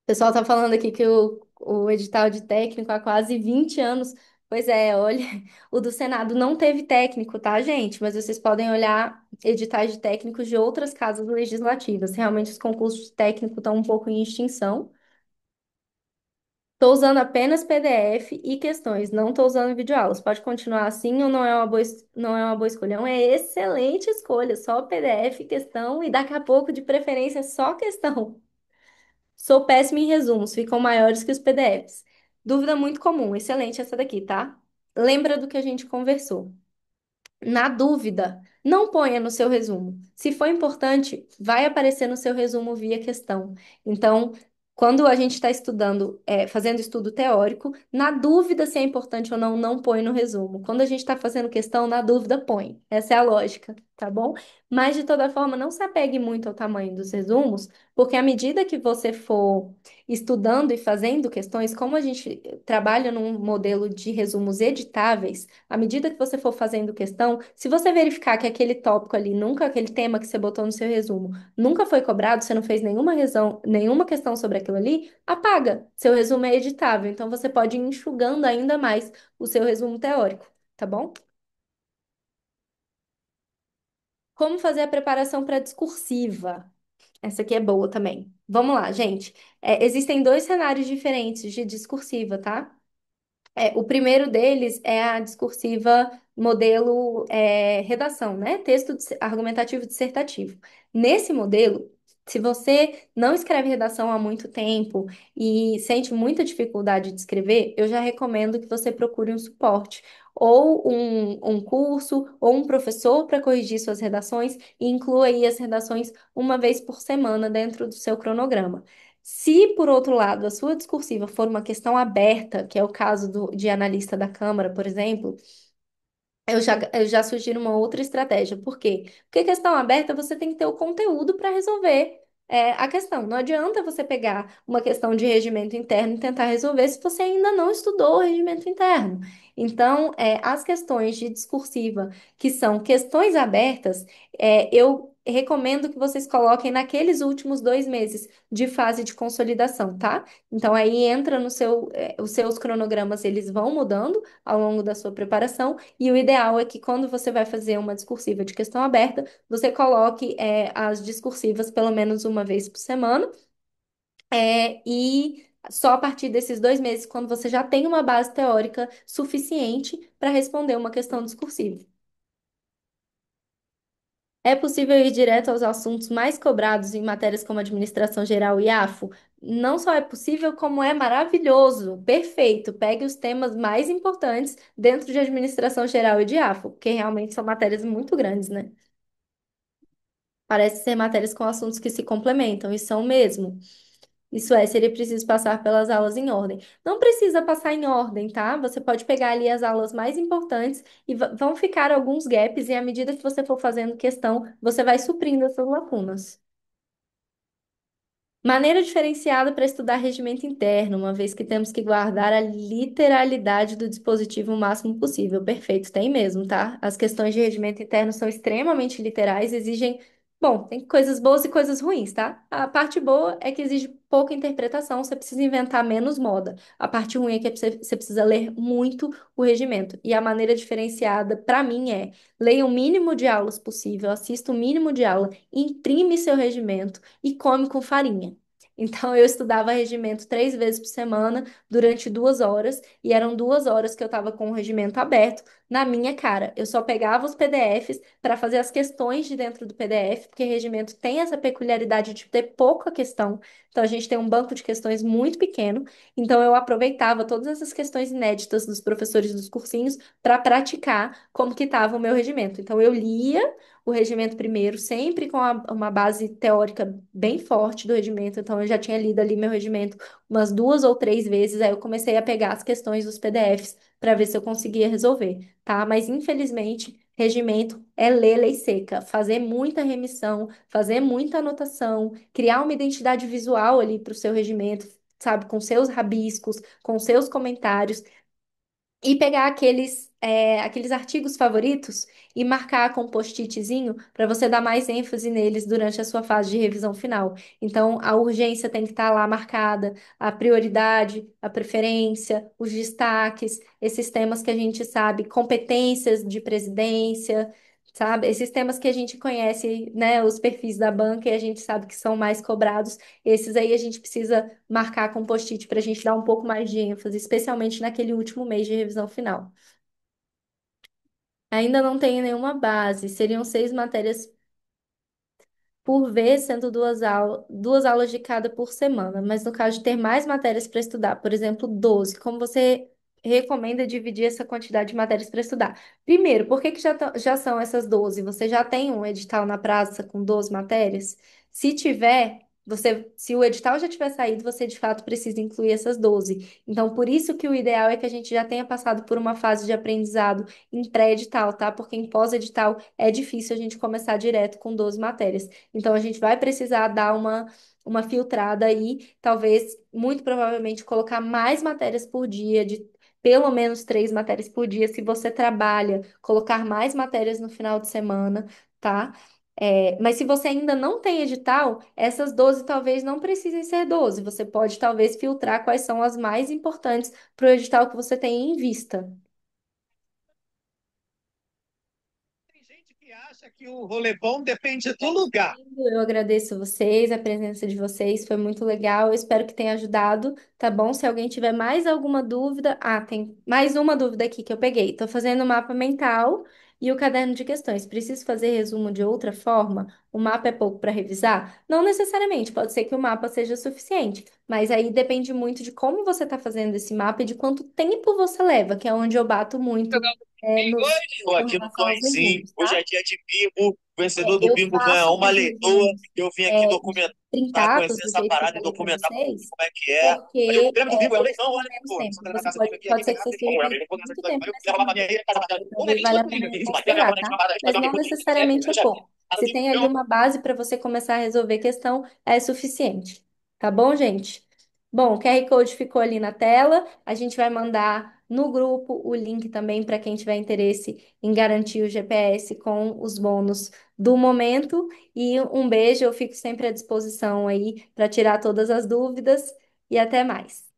O pessoal tá falando aqui que o edital de técnico há quase 20 anos. Pois é, olha, o do Senado não teve técnico, tá, gente? Mas vocês podem olhar editais de técnicos de outras casas legislativas. Realmente os concursos de técnico estão um pouco em extinção. Estou usando apenas PDF e questões, não estou usando videoaulas. Pode continuar assim ou não é uma boa, não é uma boa escolha? É uma excelente escolha, só PDF, questão e daqui a pouco, de preferência, só questão. Sou péssima em resumos, ficam maiores que os PDFs. Dúvida muito comum, excelente essa daqui, tá? Lembra do que a gente conversou. Na dúvida, não ponha no seu resumo. Se for importante, vai aparecer no seu resumo via questão. Então, quando a gente está estudando, fazendo estudo teórico, na dúvida se é importante ou não, não põe no resumo. Quando a gente está fazendo questão, na dúvida, põe. Essa é a lógica, tá bom? Mas, de toda forma, não se apegue muito ao tamanho dos resumos, porque à medida que você for estudando e fazendo questões, como a gente trabalha num modelo de resumos editáveis, à medida que você for fazendo questão, se você verificar que aquele tópico ali, nunca aquele tema que você botou no seu resumo, nunca foi cobrado, você não fez nenhuma questão sobre aquilo ali, apaga. Seu resumo é editável, então você pode ir enxugando ainda mais o seu resumo teórico, tá bom? Como fazer a preparação para discursiva? Essa aqui é boa também. Vamos lá, gente. Existem dois cenários diferentes de discursiva, tá? O primeiro deles é a discursiva modelo redação, né? Texto argumentativo dissertativo. Nesse modelo, se você não escreve redação há muito tempo e sente muita dificuldade de escrever, eu já recomendo que você procure um suporte, ou um curso, ou um professor para corrigir suas redações e inclua aí as redações uma vez por semana dentro do seu cronograma. Se, por outro lado, a sua discursiva for uma questão aberta, que é o caso de analista da Câmara, por exemplo, eu já sugiro uma outra estratégia. Por quê? Porque questão aberta você tem que ter o conteúdo para resolver a questão. Não adianta você pegar uma questão de regimento interno e tentar resolver se você ainda não estudou o regimento interno. Então, as questões de discursiva, que são questões abertas, eu recomendo que vocês coloquem naqueles últimos 2 meses de fase de consolidação, tá? Então, aí entra no os seus cronogramas, eles vão mudando ao longo da sua preparação. E o ideal é que quando você vai fazer uma discursiva de questão aberta, você coloque as discursivas pelo menos uma vez por semana, e só a partir desses 2 meses, quando você já tem uma base teórica suficiente para responder uma questão discursiva. É possível ir direto aos assuntos mais cobrados em matérias como administração geral e AFO? Não só é possível, como é maravilhoso. Perfeito. Pegue os temas mais importantes dentro de administração geral e de AFO, porque realmente são matérias muito grandes, né? Parece ser matérias com assuntos que se complementam, e são mesmo. Isso seria preciso passar pelas aulas em ordem. Não precisa passar em ordem, tá? Você pode pegar ali as aulas mais importantes e vão ficar alguns gaps, e à medida que você for fazendo questão, você vai suprindo essas lacunas. Maneira diferenciada para estudar regimento interno, uma vez que temos que guardar a literalidade do dispositivo o máximo possível. Perfeito, tem mesmo, tá? As questões de regimento interno são extremamente literais, exigem. Bom, tem coisas boas e coisas ruins, tá? A parte boa é que exige pouca interpretação, você precisa inventar menos moda. A parte ruim é que você precisa ler muito o regimento. E a maneira diferenciada, para mim, é leia o mínimo de aulas possível, assista o mínimo de aula, imprime seu regimento e come com farinha. Então, eu estudava regimento 3 vezes por semana, durante 2 horas, e eram 2 horas que eu estava com o regimento aberto na minha cara. Eu só pegava os PDFs para fazer as questões de dentro do PDF, porque regimento tem essa peculiaridade de ter pouca questão. Então, a gente tem um banco de questões muito pequeno. Então, eu aproveitava todas essas questões inéditas dos professores dos cursinhos para praticar como que estava o meu regimento. Então, eu lia o regimento primeiro, sempre com uma base teórica bem forte do regimento. Então, eu já tinha lido ali meu regimento umas 2 ou 3 vezes. Aí, eu comecei a pegar as questões dos PDFs para ver se eu conseguia resolver, tá? Mas, infelizmente, regimento é ler lei seca, fazer muita remissão, fazer muita anotação, criar uma identidade visual ali para o seu regimento. Sabe, com seus rabiscos, com seus comentários, e pegar aqueles artigos favoritos e marcar com um post-itzinho para você dar mais ênfase neles durante a sua fase de revisão final. Então, a urgência tem que estar lá marcada, a prioridade, a preferência, os destaques, esses temas que a gente sabe, competências de presidência. Sabe? Esses temas que a gente conhece, né, os perfis da banca e a gente sabe que são mais cobrados, esses aí a gente precisa marcar com post-it para a gente dar um pouco mais de ênfase, especialmente naquele último mês de revisão final. Ainda não tenho nenhuma base, seriam 6 matérias por vez, sendo 2 aulas de cada por semana. Mas no caso de ter mais matérias para estudar, por exemplo, 12, como você recomenda dividir essa quantidade de matérias para estudar? Primeiro, por que que já são essas 12? Você já tem um edital na praça com 12 matérias? Se tiver, se o edital já tiver saído, você de fato precisa incluir essas 12. Então, por isso que o ideal é que a gente já tenha passado por uma fase de aprendizado em pré-edital, tá? Porque em pós-edital é difícil a gente começar direto com 12 matérias. Então, a gente vai precisar dar uma filtrada aí, talvez, muito provavelmente, colocar mais matérias por dia, de pelo menos 3 matérias por dia, se você trabalha, colocar mais matérias no final de semana, tá? Mas se você ainda não tem edital, essas 12 talvez não precisem ser 12. Você pode talvez filtrar quais são as mais importantes para o edital que você tem em vista. Tem gente que acha que o rolê bom depende do lugar. Eu agradeço vocês, a presença de vocês, foi muito legal. Eu espero que tenha ajudado, tá bom? Se alguém tiver mais alguma dúvida, tem mais uma dúvida aqui que eu peguei. Estou fazendo o mapa mental e o caderno de questões. Preciso fazer resumo de outra forma? O mapa é pouco para revisar? Não necessariamente, pode ser que o mapa seja suficiente, mas aí depende muito de como você está fazendo esse mapa e de quanto tempo você leva, que é onde eu bato muito, Bingo com aqui no relação aos Cãezinho. resumos, Hoje é tá? dia de bingo. O vencedor do Eu bingo ganha faço uma os leitoa. resumos Eu vim aqui documentar, printados conhecer do essa jeito que eu parada e falei para documentar pra mim vocês, como é que é. Mas o porque prêmio do bingo é o eles leitão, tomam olha, menos pô. tempo. Você na Você casa dele pode, aqui, pode aqui ser tem que nada, você tem esteja como. Eu vou perdendo nessa muito história, tempo eu nesse levo a mapa. maneira, casa da Aí talvez Talvez valha a outro pena nível. você Isso aqui é a considerar, forma de tá? chamada, Mas fazer uma não coisa que quiser, necessariamente é veja. pouco. Casa Se do tem ali bingo. uma base para você começar a resolver questão, é suficiente. Tá bom, gente? Bom, o QR Code ficou ali na tela. A gente vai mandar no grupo o link também para quem tiver interesse em garantir o GPS com os bônus do momento. E um beijo, eu fico sempre à disposição aí para tirar todas as dúvidas e até mais.